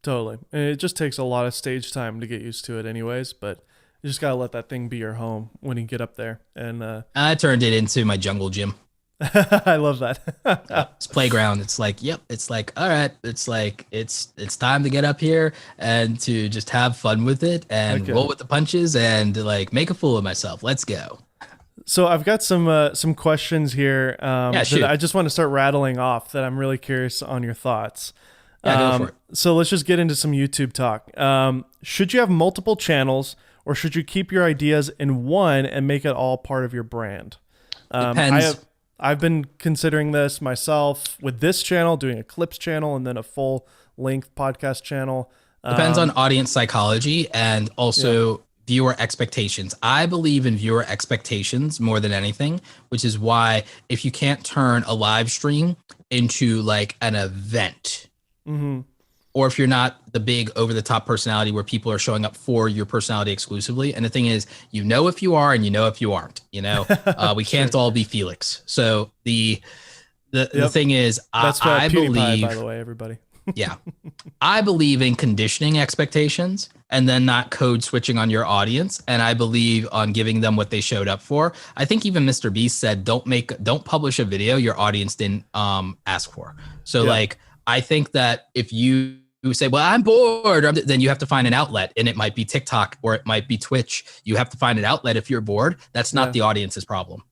Totally. And it just takes a lot of stage time to get used to it anyways, but you just got to let that thing be your home when you get up there. And I turned it into my jungle gym. I love that. It's playground. It's like, it's like, all right. It's like, it's time to get up here and to just have fun with it and roll with the punches and like make a fool of myself. Let's go. So I've got some questions here Yeah, that shoot. I just want to start rattling off that I'm really curious on your thoughts. Yeah, go for it. So let's just get into some YouTube talk. Should you have multiple channels, or should you keep your ideas in one and make it all part of your brand? I Depends. have I've been considering this myself with this channel, doing a clips channel and then a full length podcast channel. Depends on Um, audience psychology and yeah. also viewer expectations. I believe in viewer expectations more than anything, which is why if you can't turn a live stream into like an event, Mm-hmm. or if you're not the big over the top personality where people are showing up for your personality exclusively. And the thing is, you know, if you are and you know if you aren't, we Sure. can't all be Felix. So the Yep. thing is, That's I PewDiePie, by the believe, way, everybody. yeah, I believe in conditioning expectations and then not code switching on your audience. And I believe on giving them what they showed up for. I think even Mr. Beast said, don't publish a video your audience didn't ask for. So Yeah. like, I think that if you say, well, I'm bored, then you have to find an outlet, and it might be TikTok or it might be Twitch. You have to find an outlet if you're bored. That's not Yeah. the audience's problem.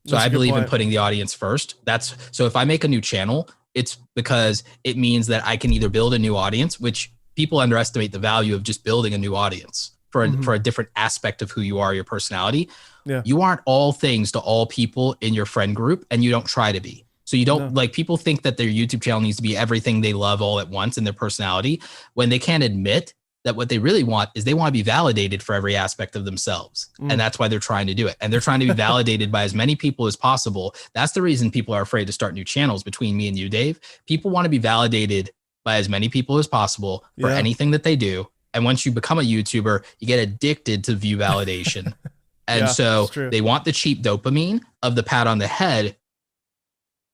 So That's I a good believe in point. putting the audience first. That's so if I make a new channel, it's because it means that I can either build a new audience, which people underestimate the value of just building a new audience for a different aspect of who you are, your personality. Yeah. You aren't all things to all people in your friend group, and you don't try to be. So you don't No. like people think that their YouTube channel needs to be everything they love all at once in their personality when they can't admit that what they really want is they want to be validated for every aspect of themselves. And that's why they're trying to do it. And they're trying to be validated by as many people as possible. That's the reason people are afraid to start new channels between me and you, Dave. People want to be validated by as many people as possible for Yeah. anything that they do. And once you become a YouTuber, you get addicted to view validation. And Yeah. It's so true. they want the cheap dopamine of the pat on the head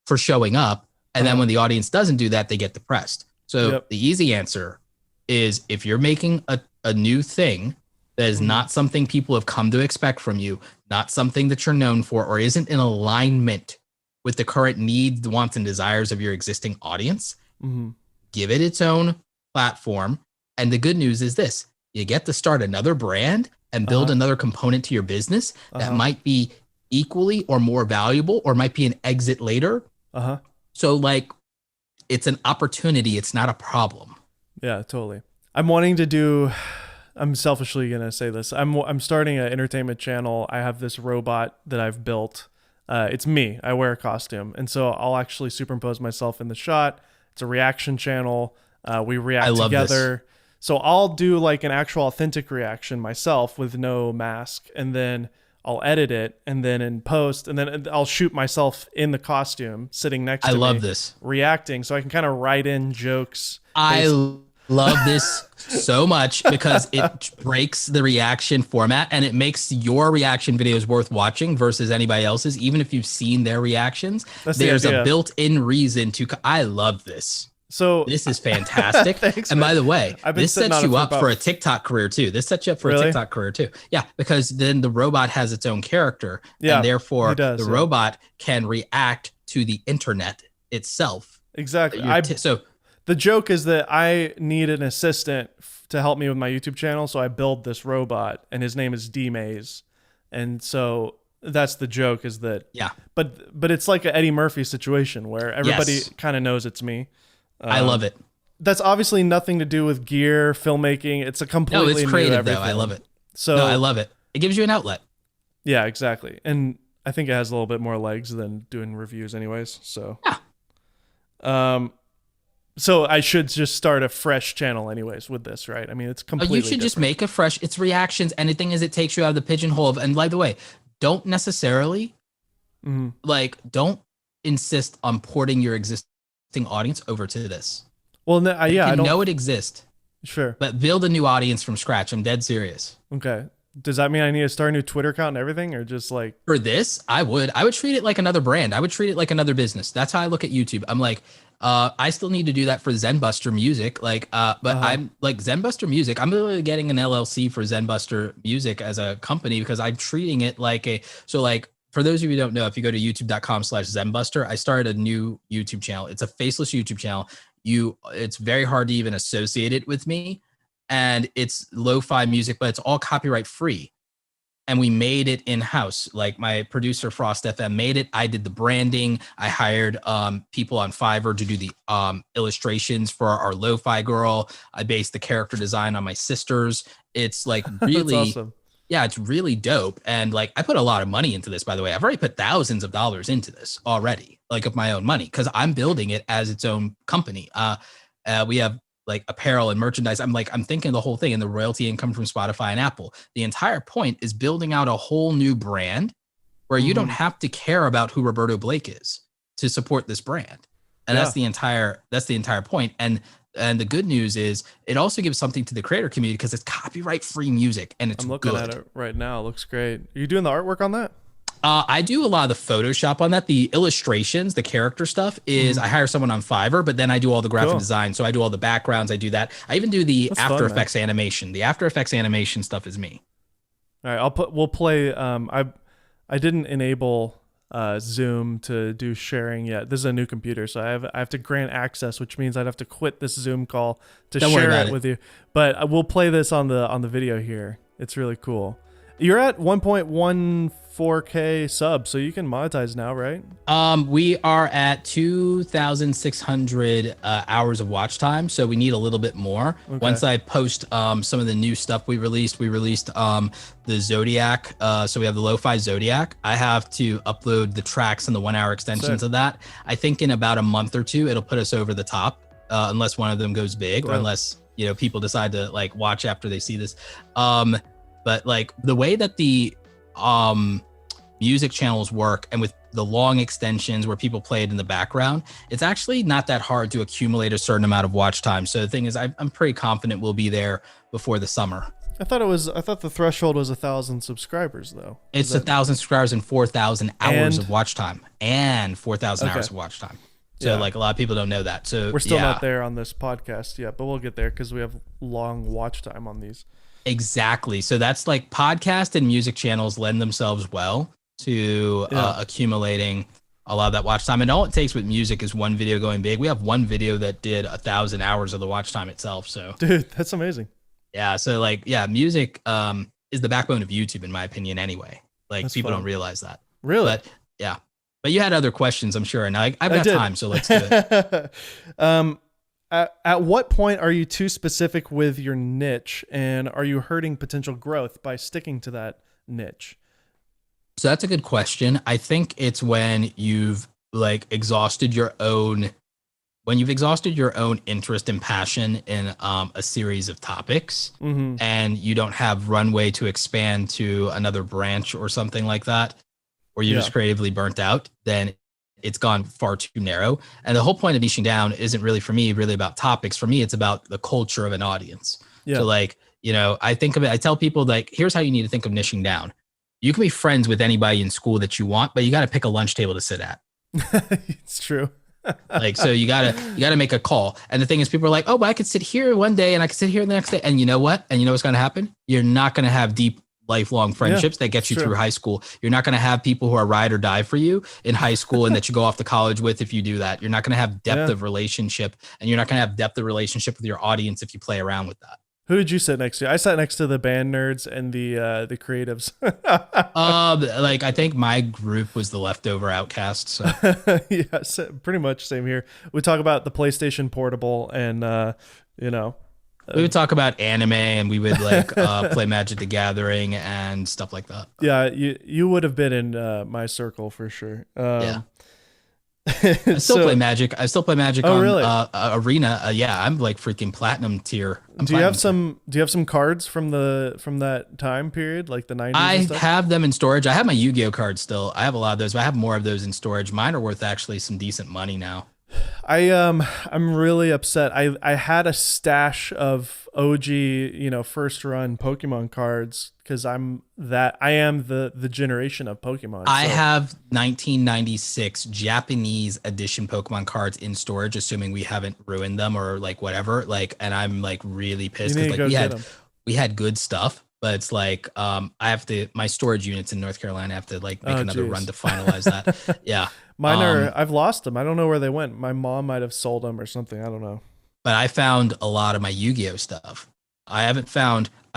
for showing up. And then when the audience doesn't do that, they get depressed. So Yep. the easy answer is if you're making a new thing that is not something people have come to expect from you, not something that you're known for, or isn't in alignment with the current needs, wants, and desires of your existing audience, give it its own platform. And the good news is this: you get to start another brand and build another component to your business that might be equally or more valuable, or might be an exit later. So like, it's an opportunity. It's not a problem. Yeah, totally. I'm selfishly going to say this. I'm starting an entertainment channel. I have this robot that I've built. It's me. I wear a costume. And so I'll actually superimpose myself in the shot. It's a reaction channel. We I react love together. So I'll do like an actual authentic reaction myself with no mask, and then I'll edit it, and then in post, and then I'll shoot myself in the costume sitting next I to love me this. reacting, so I can kind of write in jokes. I love this so much because it breaks the reaction format and it makes your reaction videos worth watching versus anybody else's. Even if you've seen their reactions, That's the there's a idea. built-in reason to. I love this. So This is fantastic. Thanks, And by man. the way, I've been this sitting sets on it you for up about- for a TikTok career too. This sets you up for a Really? TikTok career too. Yeah, because then the robot has its own character, Yeah, and therefore he does, the yeah. robot can react to the internet itself. Exactly. So The joke is that I need an assistant to help me with my YouTube channel, so I build this robot, and his name is D Maze, and so that's the joke, is that yeah, but it's like an Eddie Murphy situation where everybody Yes. kind of knows it's me. I love it. That's obviously nothing to do with gear, filmmaking. It's a No, completely it's new creative though. everything. I love it. So No, I love it. It gives you an outlet. yeah, exactly, and I think it has a little bit more legs than doing reviews, anyways. So Yeah. So I should just start a fresh channel anyways with this, right? I mean, it's Oh, completely you should just different. make a fresh. It's reactions, and the thing is, it takes you out of the pigeonhole of. And by the way, don't necessarily don't insist on porting your existing audience over to this. Well, You I can don't know it exists, sure. but build a new audience from scratch. I'm dead serious. Okay. Does that mean I need to start a new Twitter account and everything, or just like For this, I would treat it like another brand. I would treat it like another business. That's how I look at YouTube. I'm like, I still need to do that for Zenbuster Music. But I'm like Zenbuster Music. I'm literally getting an LLC for Zenbuster Music as a company because I'm treating it like for those of you who don't know, if you go to youtube.com/Zenbuster, I started a new YouTube channel. It's a faceless YouTube channel. It's very hard to even associate it with me. And it's lo-fi music, but it's all copyright free. and we made it in-house. Like my producer Frost FM made it. I did the branding. I hired people on Fiverr to do the illustrations for our lo-fi girl. I based the character design on my sisters. It's like really That's awesome. yeah, it's really dope. And like I put a lot of money into this, by the way. I've already put thousands of dollars into this already, like of my own money, because I'm building it as its own company. We have like apparel and merchandise. I'm thinking the whole thing, and the royalty income from Spotify and Apple. The entire point is building out a whole new brand where you don't have to care about who Roberto Blake is to support this brand. And that's the entire point. And the good news is it also gives something to the creator community because it's copyright free music and it's I'm looking at it right now. It looks great. Are you doing the artwork on that? I do a lot of the Photoshop on that. The illustrations, the character stuff is I hire someone on Fiverr, but then I do all the graphic design. So I do all the backgrounds. I do that. I even do the After Effects animation. The After Effects animation stuff is me. All right, we'll play. I didn't enable Zoom to do sharing yet. This is a new computer, so I have to grant access, which means I'd have to quit this Zoom call to share it with you. But we'll play this on the video here. It's really cool. You're at 1.14K subs, so you can monetize now, right? We are at 2,600 hours of watch time, so we need a little bit more. Okay. Once I post some of the new stuff we released the Zodiac. So we have the Lo-Fi Zodiac. I have to upload the tracks and the 1 hour extensions of that. I think in about a month or two, it'll put us over the top, unless one of them goes big or unless people decide to like watch after they see this. But like the way that the music channels work and with the long extensions where people play it in the background, it's actually not that hard to accumulate a certain amount of watch time. So the thing is, I'm pretty confident we'll be there before the summer. I thought the threshold was 1,000 subscribers though. It's 1,000 subscribers and 4,000 hours of watch time and 4,000 hours of watch time. So like a lot of people don't know that. So we're still not there on this podcast yet, but we'll get there because we have long watch time on these. Exactly. So that's like podcast and music channels lend themselves well to accumulating a lot of that watch time. And all it takes with music is one video going big. We have one video that did 1,000 hours of the watch time itself. So dude, that's amazing. Yeah. So like, music is the backbone of YouTube in my opinion anyway. Like that's people don't realize that. Really? But yeah. But you had other questions, I'm sure. And I've got time, so let's do it. At what point are you too specific with your niche, and are you hurting potential growth by sticking to that niche? So that's a good question. I think it's when you've exhausted your own interest and passion in a series of topics, and you don't have runway to expand to another branch or something like that, or you're just creatively burnt out, then it's gone far too narrow. And the whole point of niching down isn't really for me, really about topics. For me, it's about the culture of an audience. Yeah. So I think of it, I tell people here's how you need to think of niching down. You can be friends with anybody in school that you want, but you got to pick a lunch table to sit at. It's true. So you gotta make a call. And the thing is, people are like, oh, but I could sit here one day and I could sit here the next day. And you know what? And you know what's going to happen? You're not going to have deep lifelong friendships that get you through high school. You're not going to have people who are ride or die for you in high school and that you go off to college with if you do that. You're not going to have depth of relationship, and you're not going to have depth of relationship with your audience if you play around with that. Who did you sit next to? I sat next to the band nerds and the creatives. I think my group was the leftover outcasts. So. Yeah, pretty much same here. We talk about the PlayStation Portable and we would talk about anime, and we would play Magic the Gathering and stuff like that. Yeah, you would have been in my circle for sure. I still play Magic. I still play Magic on really? Arena. I'm like freaking platinum tier. Do you have some cards from that time period, like the 90s? I have them in storage. I have my Yu-Gi-Oh cards still. I have a lot of those, but I have more of those in storage. Mine are worth actually some decent money now. I'm really upset. I had a stash of OG, first run Pokemon cards because I am the generation of Pokemon. I have 1996 Japanese edition Pokemon cards in storage, assuming we haven't ruined them or whatever. And I'm really pissed because we had good stuff. But it's I have to, my storage units in North Carolina have to make another run to finalize that. Yeah. Mine I've lost them. I don't know where they went. My mom might have sold them or something. I don't know. But I found a lot of my Yu-Gi-Oh stuff. I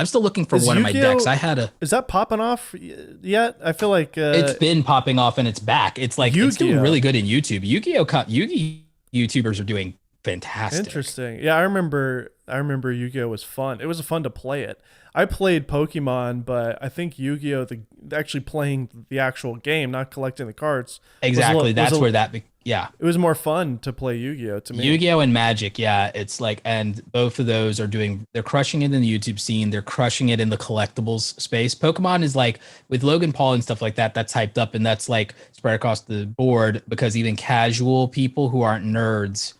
I'm still looking for Is one of my decks. Yu-Gi-Oh, I had a. is that popping off yet? I feel like It's been popping off and it's back. It's like it's doing Yu-Gi-Oh. really good in YouTube. Yu-Gi YouTubers are doing fantastic. Interesting. Yeah, I remember Yu-Gi-Oh was fun. It was fun to play it. I played Pokemon, but I think Yu-Gi-Oh, the actually playing the actual game, not collecting the cards. Exactly. That's where that yeah. It was more fun to play Yu-Gi-Oh to me. Yu-Gi-Oh and Magic, yeah, it's like, and both of those are doing, they're crushing it in the YouTube scene. They're crushing it in the collectibles space. Pokemon is like, with Logan Paul and stuff like that, that's hyped up and that's like spread across the board because even casual people who aren't nerds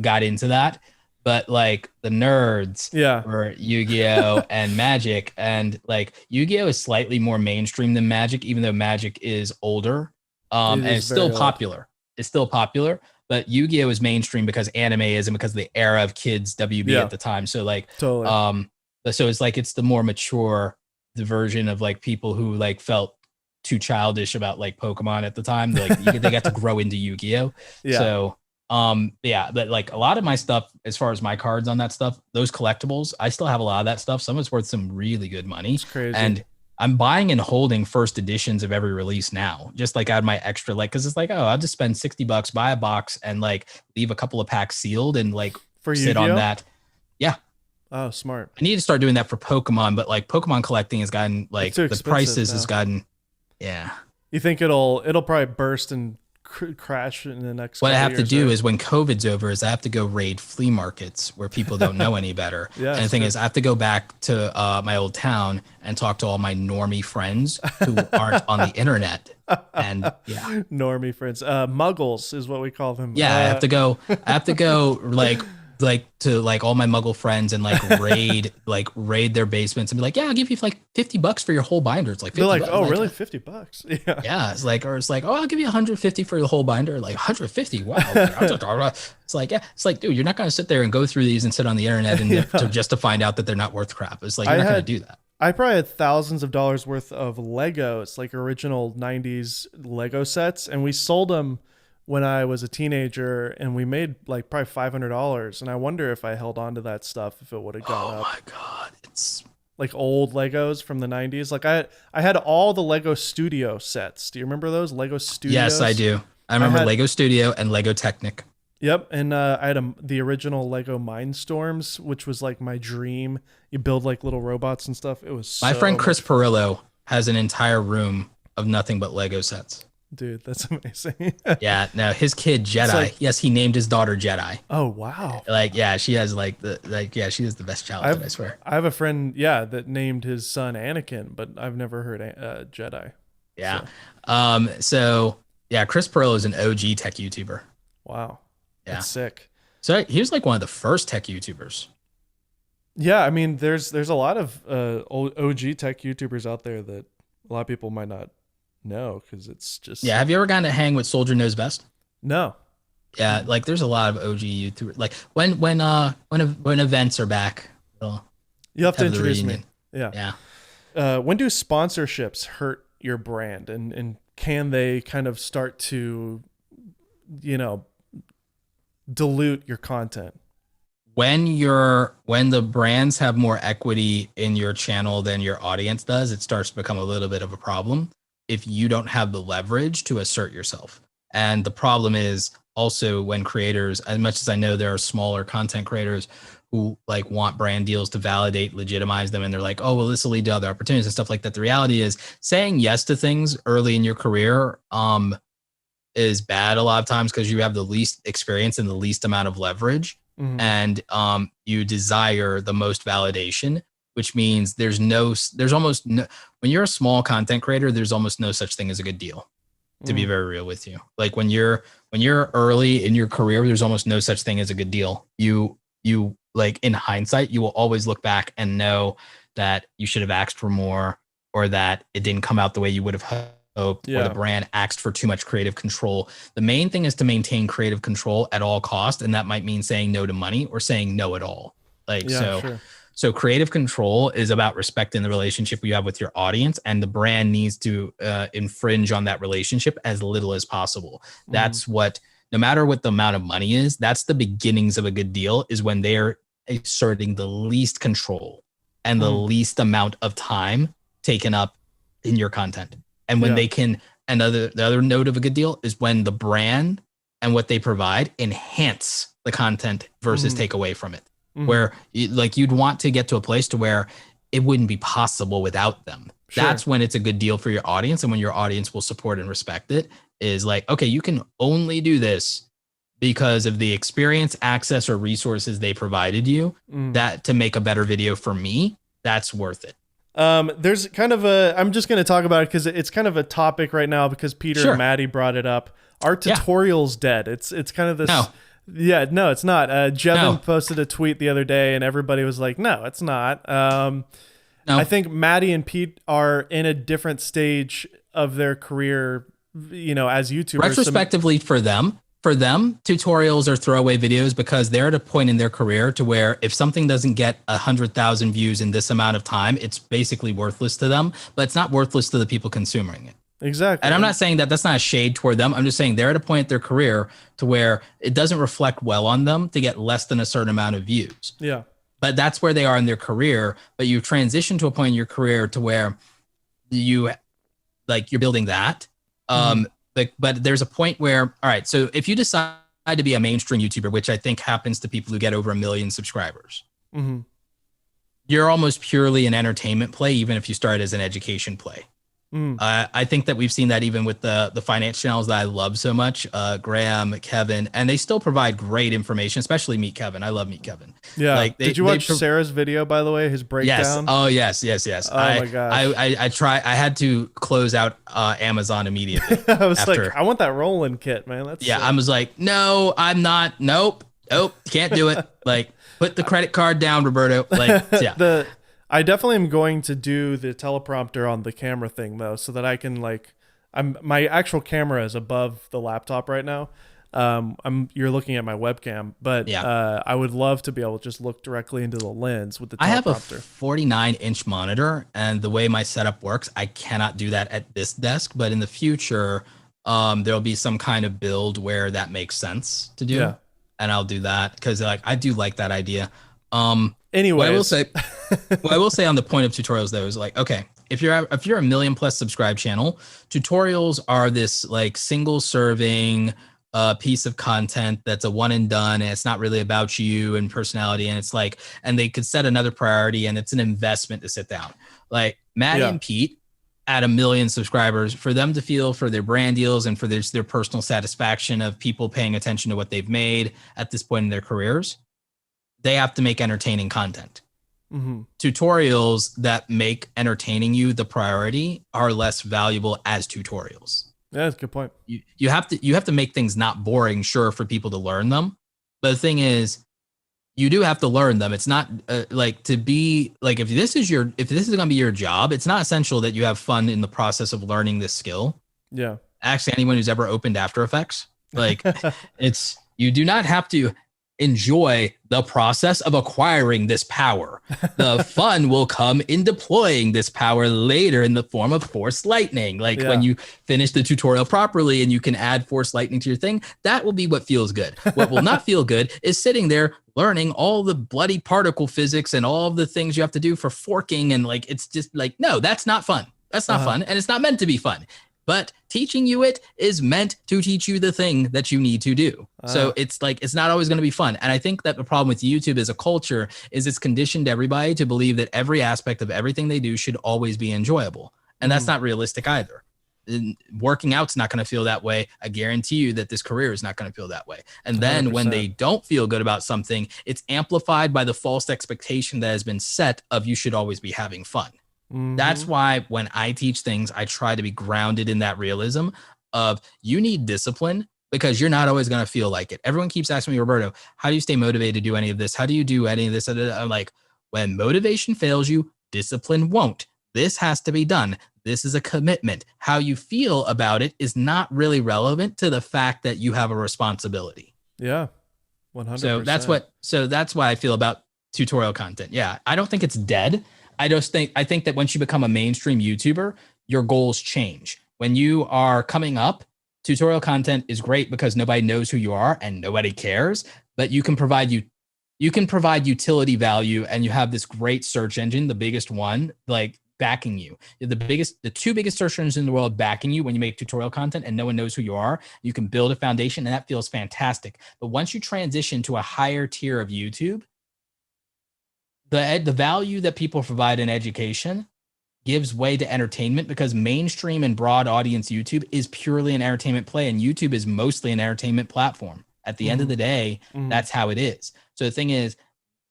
got into that. But like the nerds were Yu-Gi-Oh and Magic, and like Yu-Gi-Oh is slightly more mainstream than Magic, even though Magic is older, and it's still popular. It's still popular, but Yu-Gi-Oh is mainstream because anime is and because of the era of kids WB at the time. So like, so it's like it's the more mature the version of like people who like felt too childish about like Pokemon at the time. Like they got to grow into Yu-Gi-Oh. So but like a lot of my stuff, as far as my cards on that stuff, those collectibles, I still have a lot of that stuff. Some of it's worth some really good money. It's crazy. And I'm buying and holding first editions of every release now, just like out of my extra, like, cause it's like, oh, I'll just spend $60, buy a box and like leave a couple of packs sealed and like sit on that. Yeah. Oh, smart. I need to start doing that for Pokemon, but like Pokemon collecting has gotten like the prices has gotten, You think it'll probably burst and crash in the next what I have to do is when COVID's over is I have to go raid flea markets where people don't know any better. And the thing is I have to go back to my old town and talk to all my normie friends who aren't on the internet. And normie friends, muggles is what we call them. I have to go like to like all my muggle friends and like raid their basements and be like, yeah, I'll give you like $50 for your whole binder. It's like 50 they're like, bucks. oh, really? $50? Yeah. It's like, oh, I'll give you 150 for the whole binder. Like 150. Wow. It's like, it's like, dude, you're not going to sit there and go through these and sit on the internet and just to find out that they're not worth crap. It's like, you're not going to do that. I probably had thousands of dollars worth of Legos, like original 90s Lego sets, and we sold them when I was a teenager, and we made like probably $500. And I wonder if I held on to that stuff, if it would have gone up. Oh my God. It's like old Legos from the 90s. Like I had all the Lego Studio sets. Do you remember those Lego Studios? Yes, I do. I remember Lego Studio and Lego Technic. Yep. And I had the original Lego Mindstorms, which was like my dream. You build like little robots and stuff. It was my friend Chris Perillo has an entire room of nothing but Lego sets. Dude, that's amazing. Yeah, no, his kid Jedi. Like, yes, he named his daughter Jedi. Oh wow! Like, yeah, she has she is the best childhood. I swear. I have a friend, that named his son Anakin, but I've never heard Jedi. Yeah. So Chris Perillo is an OG tech YouTuber. Wow. Yeah. That's sick. So he was like one of the first tech YouTubers. Yeah, I mean, there's a lot of OG tech YouTubers out there that a lot of people might not know because it's just have you ever gotten to hang with Soldier Knows Best? No. Yeah, like there's a lot of OG YouTubers. Like when events are back, you have to introduce me. Yeah. When do sponsorships hurt your brand, and can they kind of start to, dilute your content? When the brands have more equity in your channel than your audience does, it starts to become a little bit of a problem if you don't have the leverage to assert yourself. And the problem is also when creators, as much as I know there are smaller content creators who like want brand deals to validate, legitimize them, and they're like, oh, well, this will lead to other opportunities and stuff like that. The reality is saying yes to things early in your career is bad a lot of times because you have the least experience and the least amount of leverage. Mm-hmm. And you desire the most validation, which means there's almost no, when you're a small content creator, there's almost no such thing as a good deal, to be very real with you. Like when you're early in your career, there's almost no such thing as a good deal. You like in hindsight, you will always look back and know that you should have asked for more, or that it didn't come out the way you would have hoped, or the brand asked for too much creative control. The main thing is to maintain creative control at all costs. And that might mean saying no to money or saying no at all. So creative control is about respecting the relationship you have with your audience, and the brand needs to infringe on that relationship as little as possible. That's what, no matter what the amount of money is, that's the beginnings of a good deal, is when they're asserting the least control and the least amount of time taken up in your content. And when they can, and the other note of a good deal is when the brand and what they provide enhance the content versus take away from it. Where you'd want to get to a place to where it wouldn't be possible without them. Sure. That's when it's a good deal for your audience. And when your audience will support and respect it, is like, okay, you can only do this because of the experience, access, or resources they provided you, that to make a better video for me, that's worth it. There's kind of I'm just going to talk about it because it's kind of a topic right now because Peter and Maddie brought it up. Are tutorials dead? It's kind of this. No. Yeah, no, it's not. Jevin posted a tweet the other day and everybody was like, no, it's not. No. I think Maddie and Pete are in a different stage of their career, as YouTubers. Retrospectively for them, tutorials are throwaway videos because they're at a point in their career to where if something doesn't get 100,000 views in this amount of time, it's basically worthless to them, but it's not worthless to the people consuming it. Exactly. And I'm not saying that that's not a shade toward them. I'm just saying they're at a point in their career to where it doesn't reflect well on them to get less than a certain amount of views. Yeah. But that's where they are in their career. But you transition to a point in your career to where you're building that. But there's a point where, all right, so if you decide to be a mainstream YouTuber, which I think happens to people who get over 1 million subscribers, you're almost purely an entertainment play, even if you start as an education play. I think that we've seen that even with the finance channels that I love so much, Graham, Kevin, and they still provide great information, especially Meet Kevin. I love Meet Kevin. Yeah. Did you watch Sarah's video, by the way, his breakdown? Yes. Oh, yes. Oh my gosh. I had to close out Amazon immediately. I was like, I want that rolling kit, man. That's I was like, no, I'm not. Nope. Can't do it. Like, put the credit card down, Roberto. Like, I definitely am going to do the teleprompter on the camera thing though, so that I can my actual camera is above the laptop right now. You're looking at my webcam, but I would love to be able to just look directly into the lens with the teleprompter. I have a 49-inch monitor, and the way my setup works, I cannot do that at this desk. But in the future, there'll be some kind of build where that makes sense to do, and I'll do that because I do like that idea. Anyways, what I will say on the point of tutorials though is okay, if you're a 1 million plus subscribed channel, tutorials are this single serving piece of content that's a one and done, and it's not really about you and personality, and it's and they could set another priority, and it's an investment to sit down. Maddie and Pete at 1 million subscribers, for them to feel for their brand deals and for their personal satisfaction of people paying attention to what they've made at this point in their careers, they have to make entertaining content. Tutorials that make entertaining you the priority are less valuable as tutorials. Yeah, that's a good point. You have to make things not boring, sure, for people to learn them. But the thing is, you do have to learn them. It's not to be if this is going to be your job, it's not essential that you have fun in the process of learning this skill. Yeah. Actually, anyone who's ever opened After Effects, you do not have to enjoy the process of acquiring this power. The fun will come in deploying this power later in the form of force lightning. When you finish the tutorial properly and you can add force lightning to your thing, that will be what feels good. What will not feel good is sitting there learning all the bloody particle physics and all of the things you have to do for forking. And it's just no, that's not fun. That's not fun. And it's not meant to be fun. But teaching you it is meant to teach you the thing that you need to do. So it's not always going to be fun. And I think that the problem with YouTube as a culture is it's conditioned everybody to believe that every aspect of everything they do should always be enjoyable. And that's not realistic either. Working out's not going to feel that way. I guarantee you that this career is not going to feel that way. And then 100%. When they don't feel good about something, it's amplified by the false expectation that has been set of you should always be having fun. That's why when I teach things, I try to be grounded in that realism of you need discipline because you're not always going to feel like it. Everyone keeps asking me, Roberto, how do you stay motivated to do any of this? How do you do any of this? I'm like, when motivation fails you, discipline won't. This has to be done. This is a commitment. How you feel about it is not really relevant to the fact that you have a responsibility. Yeah. 100%. So that's why I feel about tutorial content. Yeah. I don't think it's dead. I think that once you become a mainstream YouTuber, your goals change. When you are coming up, tutorial content is great because nobody knows who you are and nobody cares, but you can provide you you can provide utility value, and you have this great search engine, the biggest one, like backing you. The two biggest search engines in the world backing you when you make tutorial content and no one knows who you are. You can build a foundation, and that feels fantastic. But once you transition to a higher tier of YouTube, the value that people provide in education gives way to entertainment, because mainstream and broad audience YouTube is purely an entertainment play, and YouTube is mostly an entertainment platform. At the end of the day, that's how it is. So the thing is,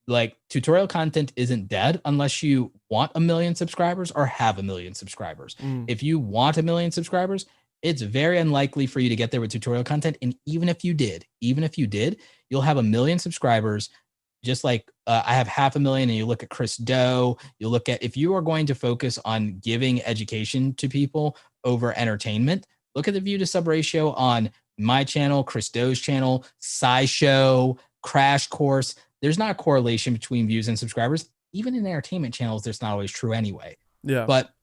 like, tutorial content isn't dead unless you want 1 million subscribers or have 1 million subscribers. If you want 1 million subscribers, it's very unlikely for you to get there with tutorial content. And even if you did, you'll have 1 million subscribers. Just like I have 500,000, and you look at Chris Doe, you look at, if you are going to focus on giving education to people over entertainment, look at the view to sub ratio on my channel, Chris Doe's channel, SciShow, Crash Course. There's not a correlation between views and subscribers. Even in entertainment channels, that's not always true anyway. Yeah. But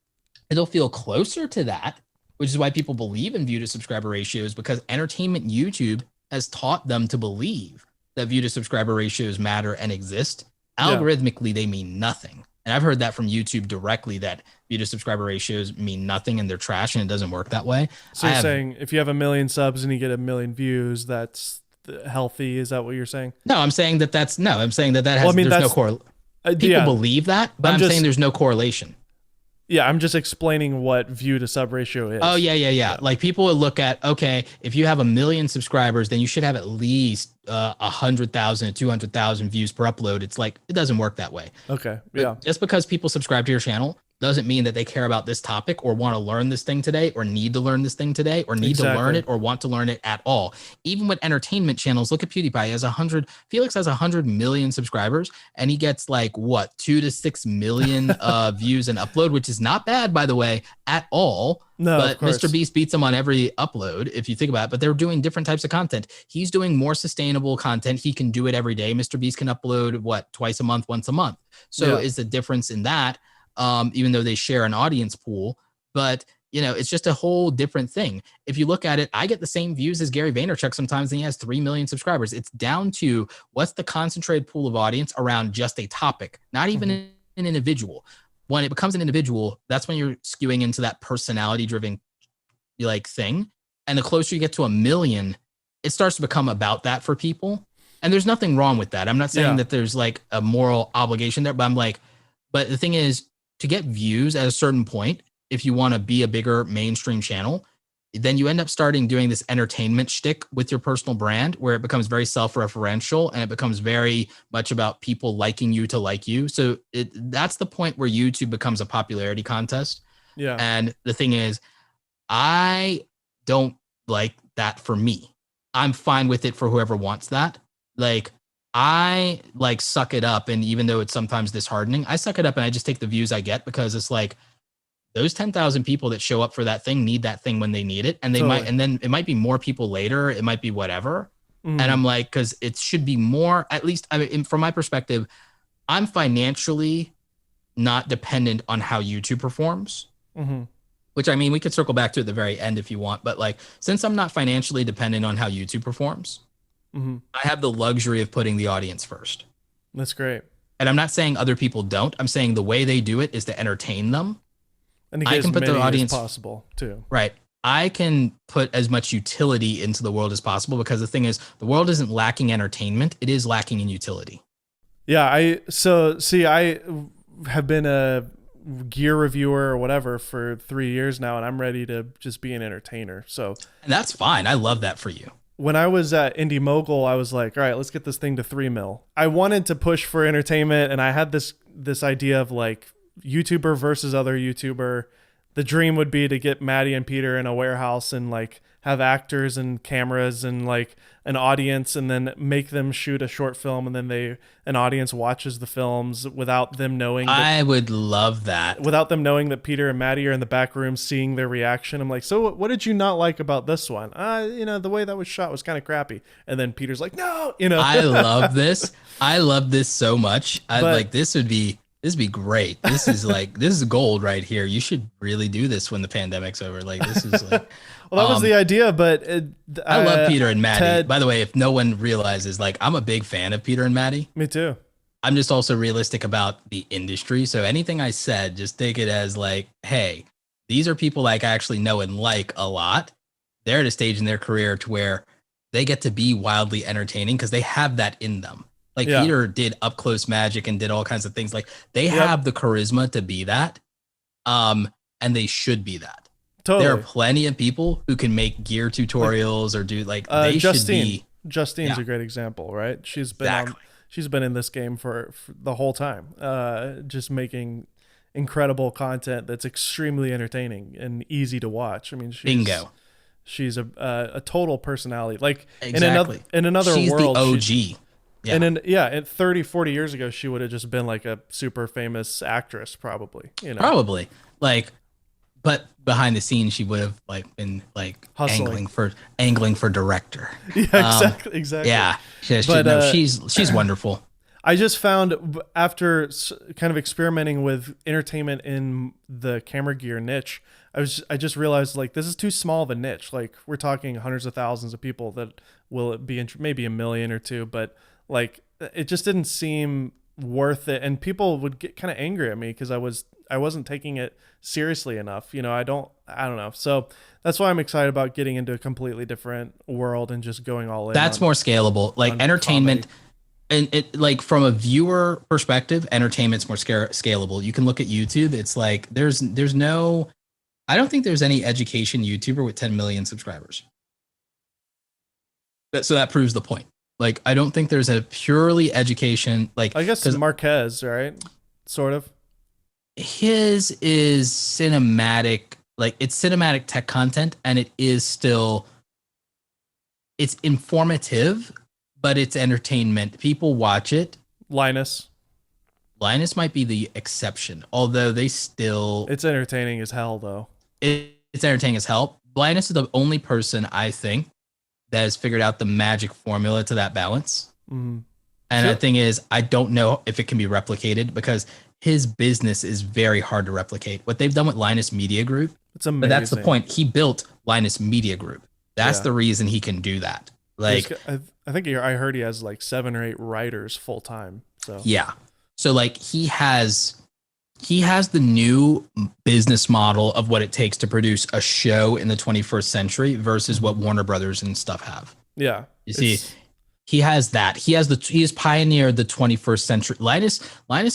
it'll feel closer to that, which is why people believe in view to subscriber ratios, because entertainment YouTube has taught them to believe that view to subscriber ratios matter and exist. Algorithmically, they mean nothing. And I've heard that from YouTube directly, that view to subscriber ratios mean nothing and they're trash, and it doesn't work that way. So you're saying if you have 1 million subs and you get 1 million views, that's healthy? Is that what you're saying? No, I'm saying that has, there's no correlation. People believe that, but I'm saying there's no correlation. Yeah, I'm just explaining what view to sub ratio is. Oh, yeah. Like, people would look at, okay, if you have 1 million subscribers, then you should have at least 100,000 to 200,000 views per upload. It's like, it doesn't work that way. Okay, But just because people subscribe to your channel doesn't mean that they care about this topic or want to learn this thing today or need to learn this thing today or need to learn it or want to learn it at all. Even with entertainment channels, look at PewDiePie. He has Felix has 100 million subscribers, and he gets like 2 to 6 million views and upload, which is not bad, by the way, at all. No, but Mr. Beast beats him on every upload, if you think about it. But they're doing different types of content. He's doing more sustainable content. He can do it every day. Mr. Beast can upload twice a month, once a month. So is the difference in that, even though they share an audience pool. But it's just a whole different thing. If you look at it, I get the same views as Gary Vaynerchuk sometimes, and he has 3 million subscribers. It's down to what's the concentrated pool of audience around just a topic, not even an individual. When it becomes an individual, that's when you're skewing into that personality driven thing. And the closer you get to 1 million, it starts to become about that for people. And there's nothing wrong with that. I'm not saying that there's like a moral obligation there, but but the thing is, to get views at a certain point, if you want to be a bigger mainstream channel, then you end up doing this entertainment shtick with your personal brand, where it becomes very self-referential and it becomes very much about people liking you to like you. So that's the point where YouTube becomes a popularity contest. Yeah. And the thing is, I don't like that for me. I'm fine with it for whoever wants that. I suck it up. And even though it's sometimes disheartening, I suck it up and I just take the views I get, because it's like, those 10,000 people that show up for that thing need that thing when they need it. And then it might be more people later. It might be whatever. And I'm like, cause it should be more, at least, from my perspective, I'm financially not dependent on how YouTube performs, which, we could circle back to at the very end if you want, but since I'm not financially dependent on how YouTube performs, I have the luxury of putting the audience first. That's great. And I'm not saying other people don't. I'm saying the way they do it is to entertain them. And I can put the audience as possible too. Right. I can put as much utility into the world as possible, because the thing is, the world isn't lacking entertainment. It is lacking in utility. Yeah. I have been a gear reviewer or whatever for 3 years now, and I'm ready to just be an entertainer. So, and that's fine. I love that for you. When I was at Indie Mogul, I was like, all right, let's get this thing to 3 mil. I wanted to push for entertainment, and I had this idea of YouTuber versus other YouTuber. The dream would be to get Maddie and Peter in a warehouse and have actors and cameras and an audience, and then make them shoot a short film, and then an audience watches the films without them knowing. I would love that. Without them knowing that Peter and Maddie are in the back room seeing their reaction. I'm like, so what did you not like about this one? The way that was shot was kind of crappy. And then Peter's like, no, I love this. I love this so much. This would be great. This is this is gold right here. You should really do this when the pandemic's over. This is Well, that was the idea, but I love Peter and Maddie. Ted, By the way, if no one realizes, like, I'm a big fan of Peter and Maddie. me too. I'm just also realistic about the industry. So anything I said, just take it as like, hey, these are people like I actually know and like a lot. They're at a stage in their career to where they get to be wildly entertaining because they have that in them. Like Peter did up close magic and did all kinds of things. Like they have the charisma to be that. And they should be that. Totally. There are plenty of people who can make gear tutorials or do like they should be. Justine's a great example, right? She's been she's been in this game for the whole time, just making incredible content that's extremely entertaining and easy to watch. I mean, she's a total personality. Like in another she's world, the OG. And 30, 40 years ago, she would have just been like a super famous actress, probably. Probably like. But behind the scenes, she would have like been like angling for director. Yeah, exactly. Yeah, she's wonderful. I just found after kind of experimenting with entertainment in the camera gear niche, I just realized like this is too small of a niche. Like we're talking hundreds of thousands of people that will be maybe 1 million or 2, but like it just didn't seem worth it, and people would get kind of angry at me because I wasn't taking it seriously enough. I don't know. So that's why I'm excited about getting into a completely different world and just going all in. That's more scalable, like entertainment. And it like from a viewer perspective, entertainment's more scalable. You can look at YouTube. It's like there's no, I don't think there's any education YouTuber with 10 million subscribers. So that proves the point. Like, I don't think there's a purely education, like I guess Marquez, right? Sort of. His is cinematic, like it's cinematic tech content, and it is still, it's informative, but it's entertainment. People watch it. Linus might be the exception, although they still. It's entertaining as hell, though. It's entertaining as hell. Linus is the only person I think that has figured out the magic formula to that balance. Mm-hmm. And the thing is, I don't know if it can be replicated because his business is very hard to replicate. What they've done with Linus Media Group, it's amazing. But that's the point. He built Linus Media Group. That's the reason he can do that. Like, I think I heard he has like 7 or 8 writers full time. So yeah, so like he has the new business model of what it takes to produce a show in the 21st century versus what Warner Brothers and stuff have. Yeah, you see. He has that. He has pioneered the 21st century. Linus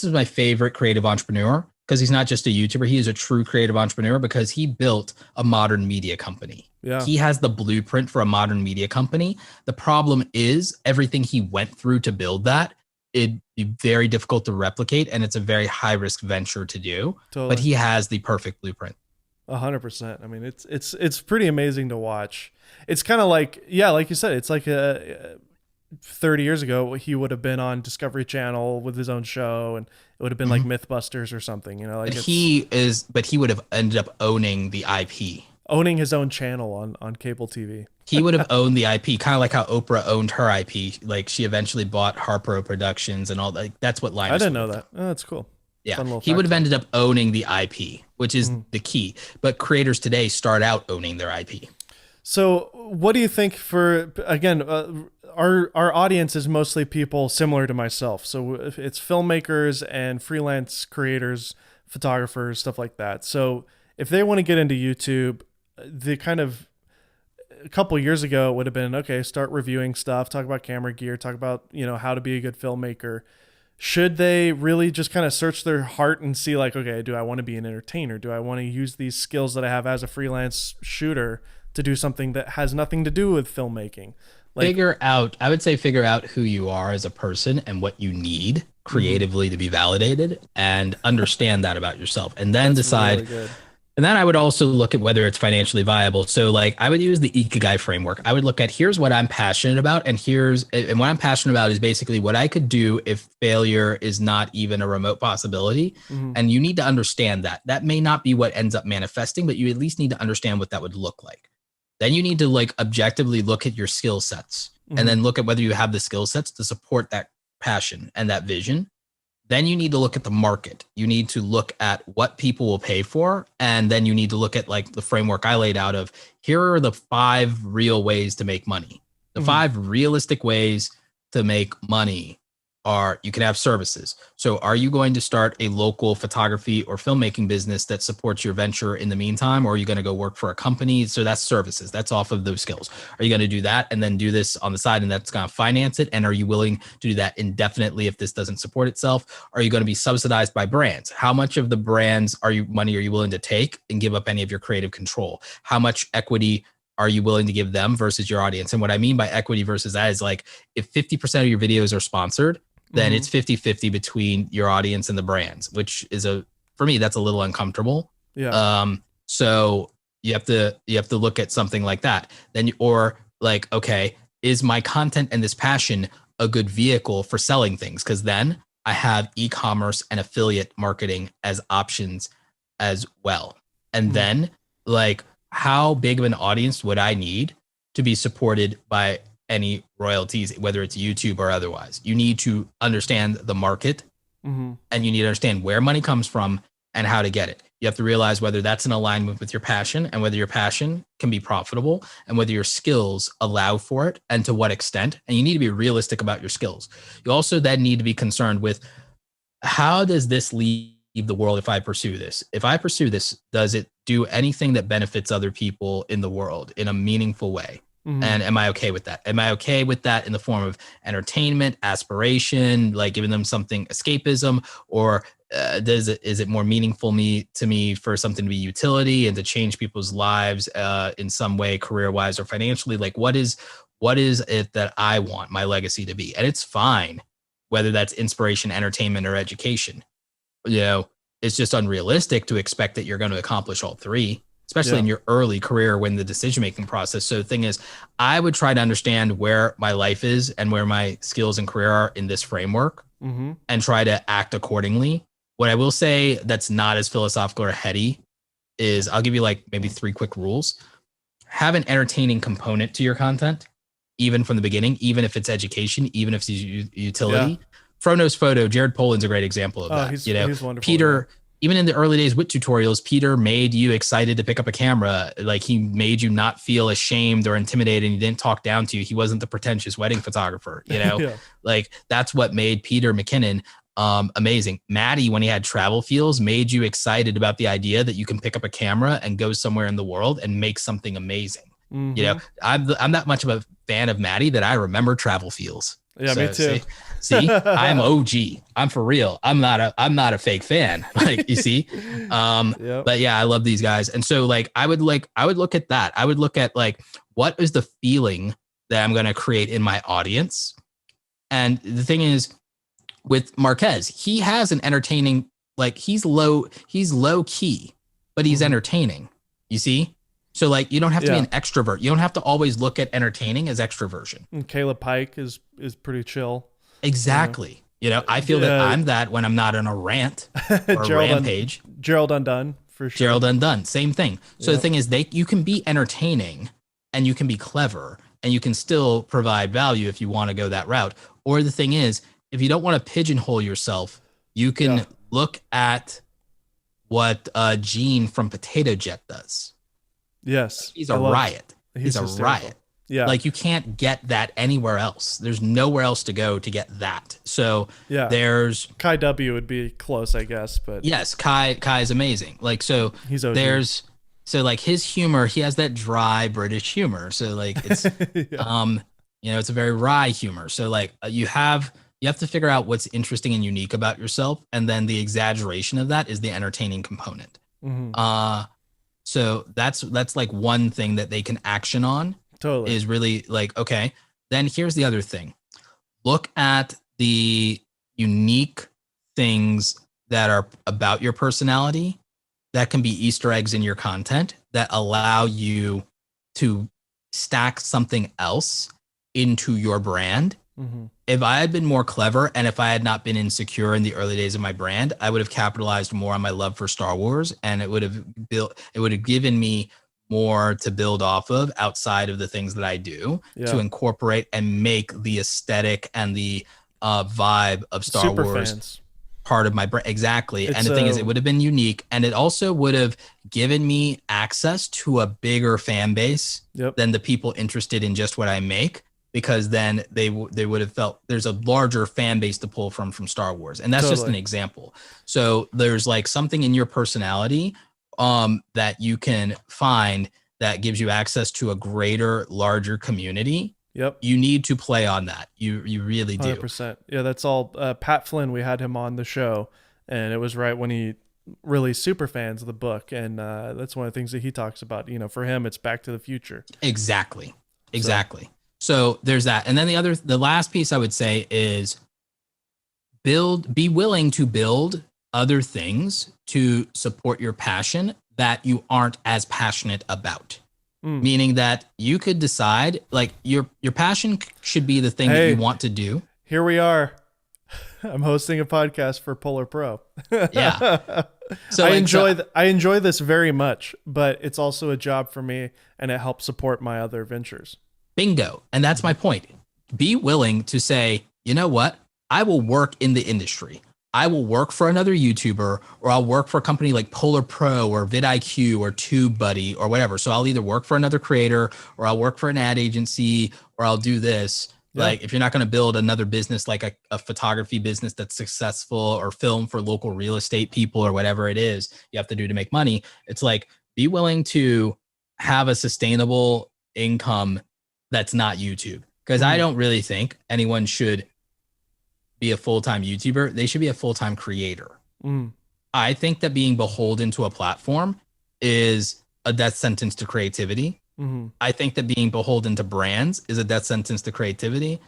is my favorite creative entrepreneur because he's not just a YouTuber. He is a true creative entrepreneur because he built a modern media company. Yeah. He has the blueprint for a modern media company. The problem is everything he went through to build that, it'd be very difficult to replicate, and it's a very high risk venture to do. Totally. But he has the perfect blueprint. 100%. I mean, it's pretty amazing to watch. It's kind of like, like you said, it's like 30 years ago, he would have been on Discovery Channel with his own show, and it would have been like Mythbusters or something, like but he would have ended up owning the IP, owning his own channel on cable TV. He would have owned the IP, kind of like how Oprah owned her IP. Like she eventually bought Harpo Productions and all that. That's what Linus. I didn't know that. Oh, that's cool. Yeah, he would have ended up owning the IP, which is the key. But creators today start out owning their IP. So what do you think for, again, our audience is mostly people similar to myself. So it's filmmakers and freelance creators, photographers, stuff like that. So if they want to get into YouTube, the kind of a couple years ago it would have been, okay, start reviewing stuff, talk about camera gear, talk about, how to be a good filmmaker. Should they really just kind of search their heart and see like, okay, do I want to be an entertainer? Do I want to use these skills that I have as a freelance shooter to do something that has nothing to do with filmmaking? Figure out who you are as a person and what you need creatively to be validated, and understand that about yourself, and then decide. Really, and then I would also look at whether it's financially viable. So like I would use the Ikigai framework. I would look at here's what I'm passionate about, and what I'm passionate about is basically what I could do if failure is not even a remote possibility. And you need to understand that. That may not be what ends up manifesting, but you at least need to understand what that would look like. Then you need to like objectively look at your skill sets and then look at whether you have the skill sets to support that passion and that vision. Then you need to look at the market. You need to look at what people will pay for. And then you need to look at like the framework I laid out of here are the 5 real ways to make money. The 5 realistic ways to make money are you can have services. So are you going to start a local photography or filmmaking business that supports your venture in the meantime? Or are you going to go work for a company? So that's services. That's off of those skills. Are you going to do that and then do this on the side and that's going to finance it? And are you willing to do that indefinitely if this doesn't support itself? Are you going to be subsidized by brands? How much of the brands money are you willing to take and give up any of your creative control? How much equity are you willing to give them versus your audience? And what I mean by equity versus that is like if 50% of your videos are sponsored, then it's 50-50 between your audience and the brands, which is for me, that's a little uncomfortable. Yeah. So you have to look at something like that. Then, or like, okay, is my content and this passion a good vehicle for selling things? Because then I have e-commerce and affiliate marketing as options as well. And then like, how big of an audience would I need to be supported by any royalties, whether it's YouTube or otherwise? You need to understand the market and you need to understand where money comes from and how to get it. You have to realize whether that's in alignment with your passion and whether your passion can be profitable and whether your skills allow for it and to what extent. And you need to be realistic about your skills. You also then need to be concerned with how does this leave the world if I pursue this? If I pursue this, does it do anything that benefits other people in the world in a meaningful way? And am I okay with that? Am I okay with that in the form of entertainment, aspiration, like giving them something, escapism, or is it more meaningful to me for something to be utility and to change people's lives in some way, career-wise or financially? Like what is it that I want my legacy to be? And it's fine whether that's inspiration, entertainment, or education. You know, it's just unrealistic to expect that you're going to accomplish all 3. Especially in your early career when the decision-making process. So the thing is, I would try to understand where my life is and where my skills and career are in this framework and try to act accordingly. What I will say that's not as philosophical or heady is I'll give you like maybe 3 quick rules. Have an entertaining component to your content, even from the beginning, even if it's education, even if it's utility. Yeah. Frono's Photo, Jared Poland's a great example of that. He's wonderful. Peter, even in the early days with tutorials, Peter made you excited to pick up a camera. Like he made you not feel ashamed or intimidated and he didn't talk down to you. He wasn't the pretentious wedding photographer, you know, like that's what made Peter McKinnon amazing. Maddie, when he had travel feels, made you excited about the idea that you can pick up a camera and go somewhere in the world and make something amazing. You know, I'm that much of a fan of Maddie that I remember travel feels. Yeah, so, me too. See, I'm OG. I'm for real. I'm not a fake fan. Like you see, but yeah, I love these guys. And so like, I would look at that. I would look at like, what is the feeling that I'm going to create in my audience? And the thing is with Marquez, he has an entertaining, like he's low key, but he's entertaining. You see? So like you don't have to be an extrovert. You don't have to always look at entertaining as extroversion. And Caleb Pike is pretty chill. Exactly. You know, I feel that I'm that when I'm not on a rant or a rampage. Gerald Undone for sure. Gerald Undone, same thing. So the thing is you can be entertaining and you can be clever and you can still provide value if you want to go that route. Or the thing is, if you don't want to pigeonhole yourself, you can look at what Gene from Potato Jet does. Yes. He's a riot. He's a riot. Yeah. Like you can't get that anywhere else. There's nowhere else to go to get that. So there's Kai W would be close, I guess, but yes, Kai is amazing. Like, so so like his humor, he has that dry British humor. So like it's, you know, it's a very wry humor. So like you have to figure out what's interesting and unique about yourself. And then the exaggeration of that is the entertaining component. So that's like one thing that they can action on. Totally. Is really like, okay, then here's the other thing. Look at the unique things that are about your personality that can be Easter eggs in your content that allow you to stack something else into your brand. If I had been more clever and if I had not been insecure in the early days of my brand, I would have capitalized more on my love for Star Wars and it would have given me more to build off of outside of the things that I do to incorporate and make the aesthetic and the vibe of Star Wars part of my brain. Exactly. It's And the thing is, it would have been unique. And it also would have given me access to a bigger fan base than the people interested in just what I make, because then they would have felt there's a larger fan base to pull from Star Wars. And that's just an example. So there's like something in your personality that you can find that gives you access to a greater, larger community. Yep. You need to play on that. You really do. 100%. Yeah, that's all. Pat Flynn, we had him on the show, and it was right when he really super fans of the book, and that's one of the things that he talks about. You know, for him, it's Back to the Future. Exactly. So there's that. And then the last piece I would say is be willing to build other things to support your passion that you aren't as passionate about. Meaning that you could decide, like, your passion should be the thing that you want to do. Here we are. I'm hosting a podcast for Polar Pro. Yeah. So I enjoy this very much, but it's also a job for me, and it helps support my other ventures. Bingo. And that's my point. Be willing to say, you know what? I will work in the industry. I will work for another YouTuber, or I'll work for a company like Polar Pro or vidIQ or TubeBuddy or whatever. So I'll either work for another creator, or I'll work for an ad agency, or I'll do this. Yeah. Like, if you're not going to build another business, like a photography business that's successful, or film for local real estate people, or whatever it is you have to do to make money, it's like, be willing to have a sustainable income that's not YouTube. Because I don't really think anyone should be a full-time YouTuber. They should be a full-time creator. I think that being beholden to a platform is a death sentence to creativity. I think that being beholden to brands is a death sentence to creativity.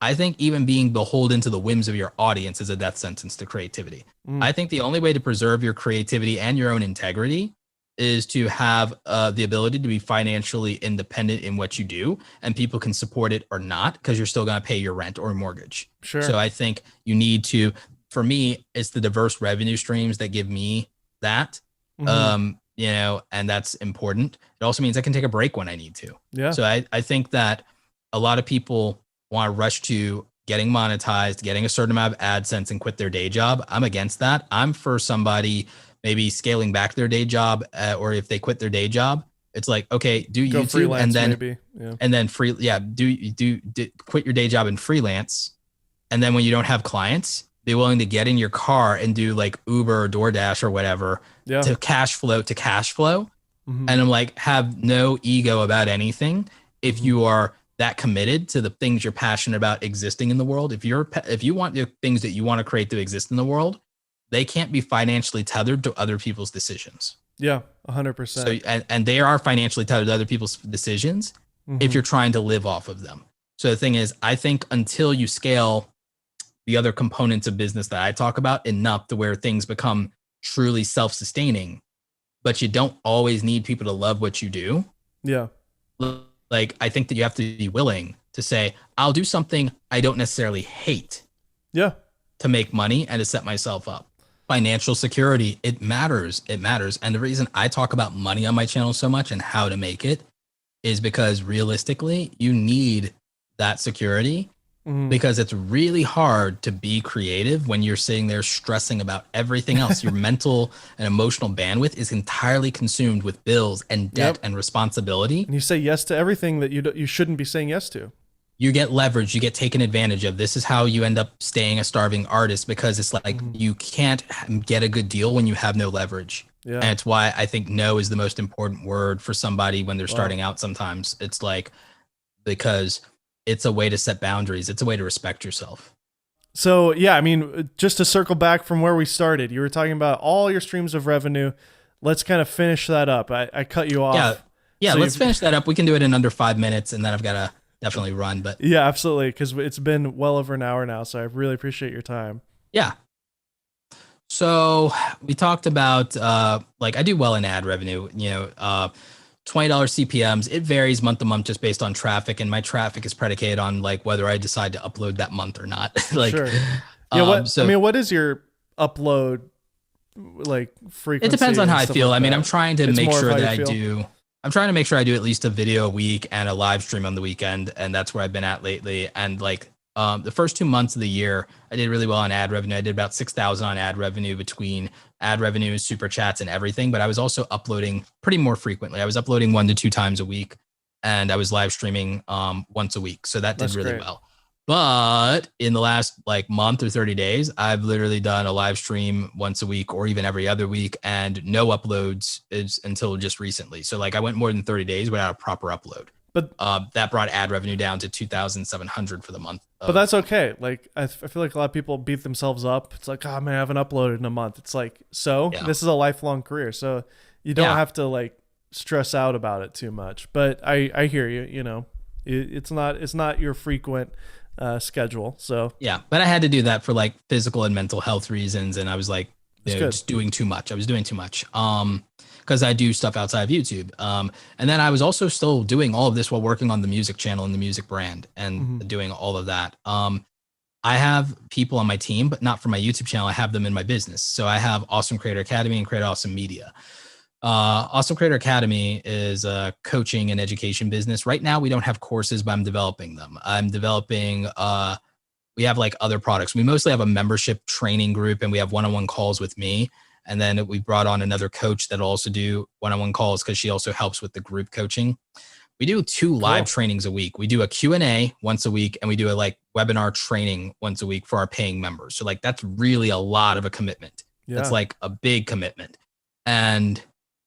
I think even being beholden to the whims of your audience is a death sentence to creativity. I think the only way to preserve your creativity and your own integrity is to have the ability to be financially independent in what you do, and people can support it or not, because you're still going to pay your rent or mortgage. Sure. So I think you need to, for me, it's the diverse revenue streams that give me that, you know, and that's important. It also means I can take a break when I need to. Yeah. So I think that a lot of people want to rush to getting monetized, getting a certain amount of AdSense, and quit their day job. I'm against that. I'm for somebody maybe scaling back their day job, or if they quit their day job, it's like, okay, do Go YouTube and then quit your day job and freelance. And then when you don't have clients, be willing to get in your car and do like Uber or DoorDash or whatever to cash flow. And I'm like, have no ego about anything. If you are that committed to the things you're passionate about existing in the world, if you want the things that you want to create to exist in the world, they can't be financially tethered to other people's decisions. Yeah, 100%. So, and they are financially tethered to other people's decisions if you're trying to live off of them. So the thing is, I think until you scale the other components of business that I talk about enough to where things become truly self-sustaining, but you don't always need people to love what you do. Yeah. Like, I think that you have to be willing to say, I'll do something I don't necessarily hate. Yeah. To make money and to set myself up. Financial security, it matters. It matters. And the reason I talk about money on my channel so much and how to make it is because realistically, you need that security, because it's really hard to be creative when you're sitting there stressing about everything else. Your mental and emotional bandwidth is entirely consumed with bills and debt and responsibility. And you say yes to everything that you shouldn't be saying yes to. You get leverage, you get taken advantage of. This is how you end up staying a starving artist, because it's like you can't get a good deal when you have no leverage. Yeah. And it's why I think no is the most important word for somebody when they're starting out sometimes. It's like, because it's a way to set boundaries. It's a way to respect yourself. So, yeah, I mean, just to circle back from where we started, you were talking about all your streams of revenue. Let's kind of finish that up. I cut you off. Yeah, so let's finish that up. We can do it in under 5 minutes, and then I've got to definitely run. But yeah, absolutely, because it's been well over an hour now, so I really appreciate your time. Yeah. So we talked about like, I do well in ad revenue, you know, $20 CPMs. It varies month to month just based on traffic, and my traffic is predicated on like whether I decide to upload that month or not. Like, sure. Yeah. What is your upload like frequency? It depends on how I feel. Like I mean, I'm trying to make sure that I'm trying to make sure I do at least a video a week and a live stream on the weekend, and that's where I've been at lately. And like, The first 2 months of the year, I did really well on ad revenue. I did about 6,000 on ad revenue between ad revenue, super chats, and everything. But I was also uploading pretty more frequently. I was uploading 1 to 2 times a week, and I was live streaming once a week. So that did That's really great. well. But in the last like month or 30 days, I've literally done a live stream once a week or even every other week, and no uploads is until just recently. So like I went more than 30 days without a proper upload. But That brought ad revenue down to 2,700 for the month. but that's okay. Like I feel like a lot of people beat themselves up. It's like, oh man, I haven't uploaded in a month. It's like, so Yeah. this is a lifelong career, so you don't have to like stress out about it too much. But I hear you. You know, it's not your frequent schedule. So Yeah, but I had to do that for like physical and mental health reasons, and I was like, just doing too much. I was doing too much. Because I do stuff outside of YouTube. And then I was also still doing all of this while working on the music channel and the music brand and doing all of that. I have people on my team, but not for my YouTube channel. I have them in my business. So I have Awesome Creator Academy and Create Awesome Media. Awesome Creator Academy is a coaching and education business. Right now, we don't have courses, but I'm developing them. I'm developing, we have like other products. We mostly have a membership training group, and we have one-on-one calls with me. And then we brought on another coach that'll also do one-on-one calls because she also helps with the group coaching. We do 2 live trainings a week. We do a Q&A once a week, and we do a like webinar training once a week for our paying members. So like that's really a lot of a commitment. Yeah. That's like a big commitment. And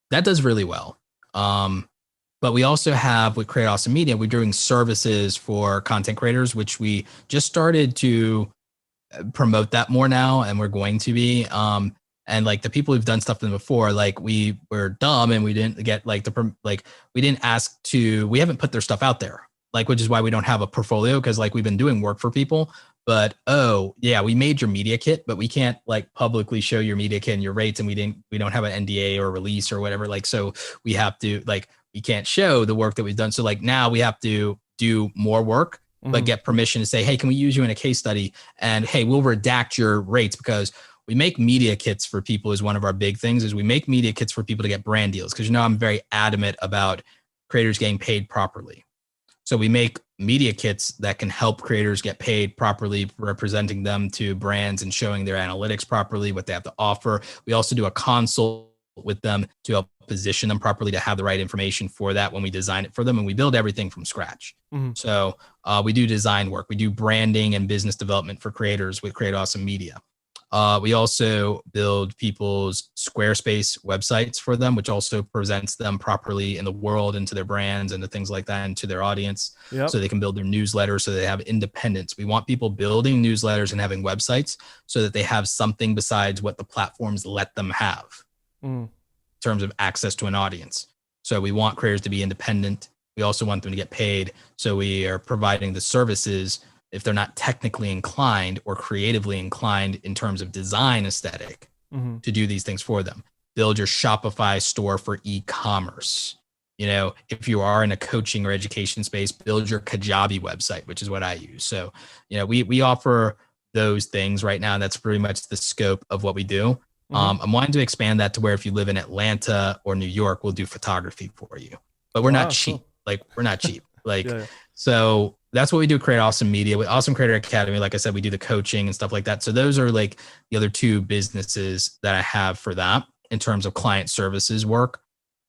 that does really well. But we also have with Create Awesome Media, we're doing services for content creators, which we just started to promote that more now, and we're going to be. And like the people who've done stuff to them before, like we were dumb and we didn't get like we didn't ask to, we haven't put their stuff out there, like, which is why we don't have a portfolio. Cause like we've been doing work for people, but, oh yeah, we made your media kit, but we can't like publicly show your media kit and your rates. And we don't have an NDA or release or whatever. Like, so we have to like, we can't show the work that we've done. So like now we have to do more work, but get permission to say, hey, can we use you in a case study? And hey, we'll redact your rates because we make media kits for people is one of our big things is we make media kits for people to get brand deals. Cause I'm very adamant about creators getting paid properly. So we make media kits that can help creators get paid properly, representing them to brands and showing their analytics properly, what they have to offer. We also do a consult with them to help position them properly to have the right information for that when we design it for them. And we build everything from scratch. So we do design work. We do branding and business development for creators with Create Awesome Media. We also build people's Squarespace websites for them, which also presents them properly in the world and to their brands and to things like that and to their audience. So they can build their newsletters so they have independence. We want people building newsletters and having websites so that they have something besides what the platforms let them have in terms of access to an audience. So we want creators to be independent. We also want them to get paid. So we are providing the services if they're not technically inclined or creatively inclined in terms of design aesthetic to do these things for them. Build your Shopify store for e-commerce. You know, if you are in a coaching or education space, build your Kajabi website, which is what I use. So, you know, we offer those things right now. And that's pretty much the scope of what we do. I'm wanting to expand that to where if you live in Atlanta or New York, we'll do photography for you, but we're not cheap. Cool. Like we're not cheap. Like, so that's what we do. Create Awesome Media with Awesome Creator Academy. Like I said, we do the coaching and stuff like that. So those are like the other 2 businesses that I have for that in terms of client services work.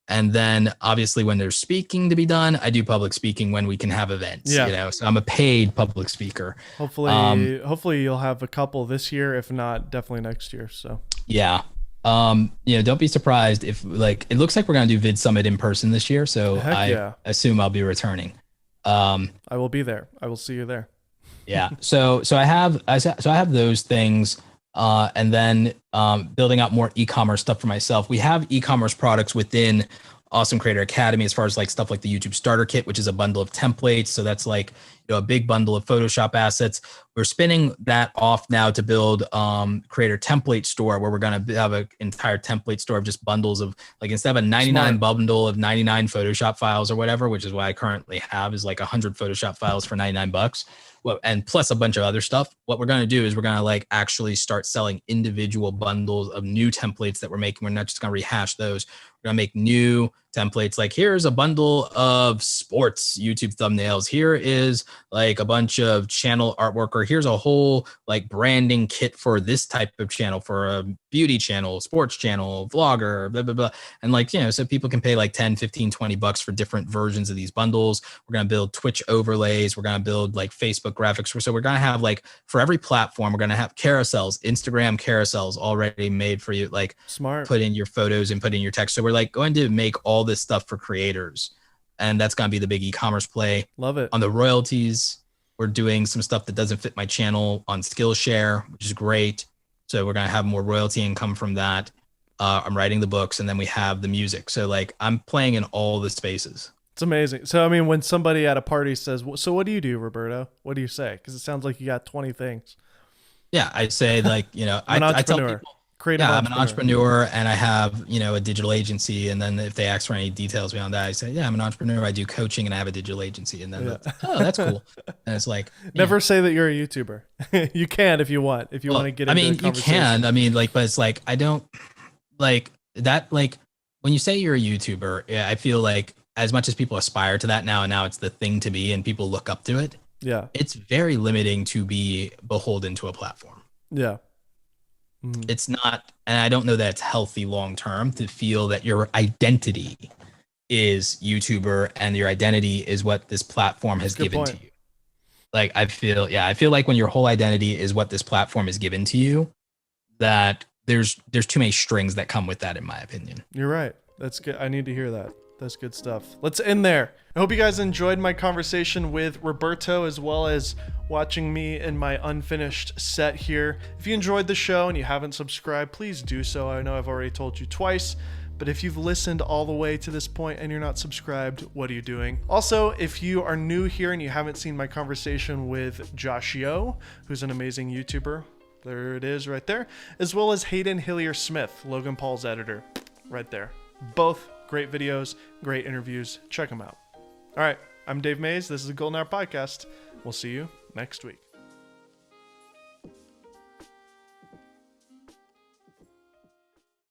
And then obviously when there's speaking to be done, I do public speaking when we can have events, you know, so I'm a paid public speaker. Hopefully you'll have a couple this year. If not, definitely next year. So yeah. You know, don't be surprised if like, it looks like we're going to do Vid Summit in person this year. So I assume I'll be returning. I will be there. I will see you there. Yeah. So I have those things. And then building out more e-commerce stuff for myself. We have e-commerce products within Awesome Creator Academy as far as like stuff like the YouTube Starter Kit, which is a bundle of templates. So that's like, you know, a big bundle of Photoshop assets. We're spinning that off now to build Creator Template Store, where we're going to have an entire template store of just bundles of like, instead of a 99 bundle of 99 Photoshop files or whatever, which is what I currently have is like 100 Photoshop files for $99. Well, and plus a bunch of other stuff. What we're going to do is we're going to like actually start selling individual bundles of new templates that we're making. We're not just going to rehash those. We're going to make new templates. Like, here's a bundle of sports YouTube thumbnails. Here is like a bunch of channel artwork, or here's a whole like branding kit for this type of channel, for a beauty channel, sports channel, vlogger, blah, blah, blah. And like, you know, so people can pay like 10, 15, 20 bucks for different versions of these bundles. We're going to build Twitch overlays. We're going to build like Facebook graphics. So we're going to have like, for every platform, we're going to have carousels, Instagram carousels already made for you. Like, Smart. put in your photos and put in your text. So we're like going to make all this stuff for creators. And that's going to be the big e-commerce play. Love it. On the royalties, we're doing some stuff that doesn't fit my channel on Skillshare, which is great. So we're going to have more royalty income from that. I'm writing the books, and then we have the music. So like, I'm playing in all the spaces. It's amazing. So, I mean, when somebody at a party says, so what do you do, Roberto? What do you say? Because it sounds like you got 20 things. Yeah, I say like, you know, I'm an I tell entrepreneur. people, Creative yeah, I'm an entrepreneur, and I have, you know, a digital agency. And then if they ask for any details beyond that, I say, yeah, I'm an entrepreneur. I do coaching and I have a digital agency. And then, oh, that's cool. And it's like, never say that you're a YouTuber. You can if you want, if you want to get into I mean, the you can. I mean, like, but it's like, I don't like that. Like, when you say you're a YouTuber, yeah, I feel like as much as people aspire to that now, and now it's the thing to be, and people look up to it. Yeah. It's very limiting to be beholden to a platform. Yeah. It's not, and I don't know that it's healthy long term to feel that your identity is YouTuber and your identity is what this platform has given to you. Like, I feel like when your whole identity is what this platform has given to you, that there's too many strings that come with that, in my opinion. You're right. That's good. I need to hear that. That's good stuff. Let's end there. I hope you guys enjoyed my conversation with Roberto, as well as watching me in my unfinished set here. If you enjoyed the show and you haven't subscribed, please do so. I know I've already told you twice, but if you've listened all the way to this point and you're not subscribed, what are you doing? Also, if you are new here and you haven't seen my conversation with Josh Yo, who's an amazing YouTuber, there it is right there, as well as Hayden Hillier-Smith, Logan Paul's editor, right there. Both great videos, great interviews. Check them out. All right, I'm Dave Mays. This is the Golden Hour Podcast. We'll see you next week.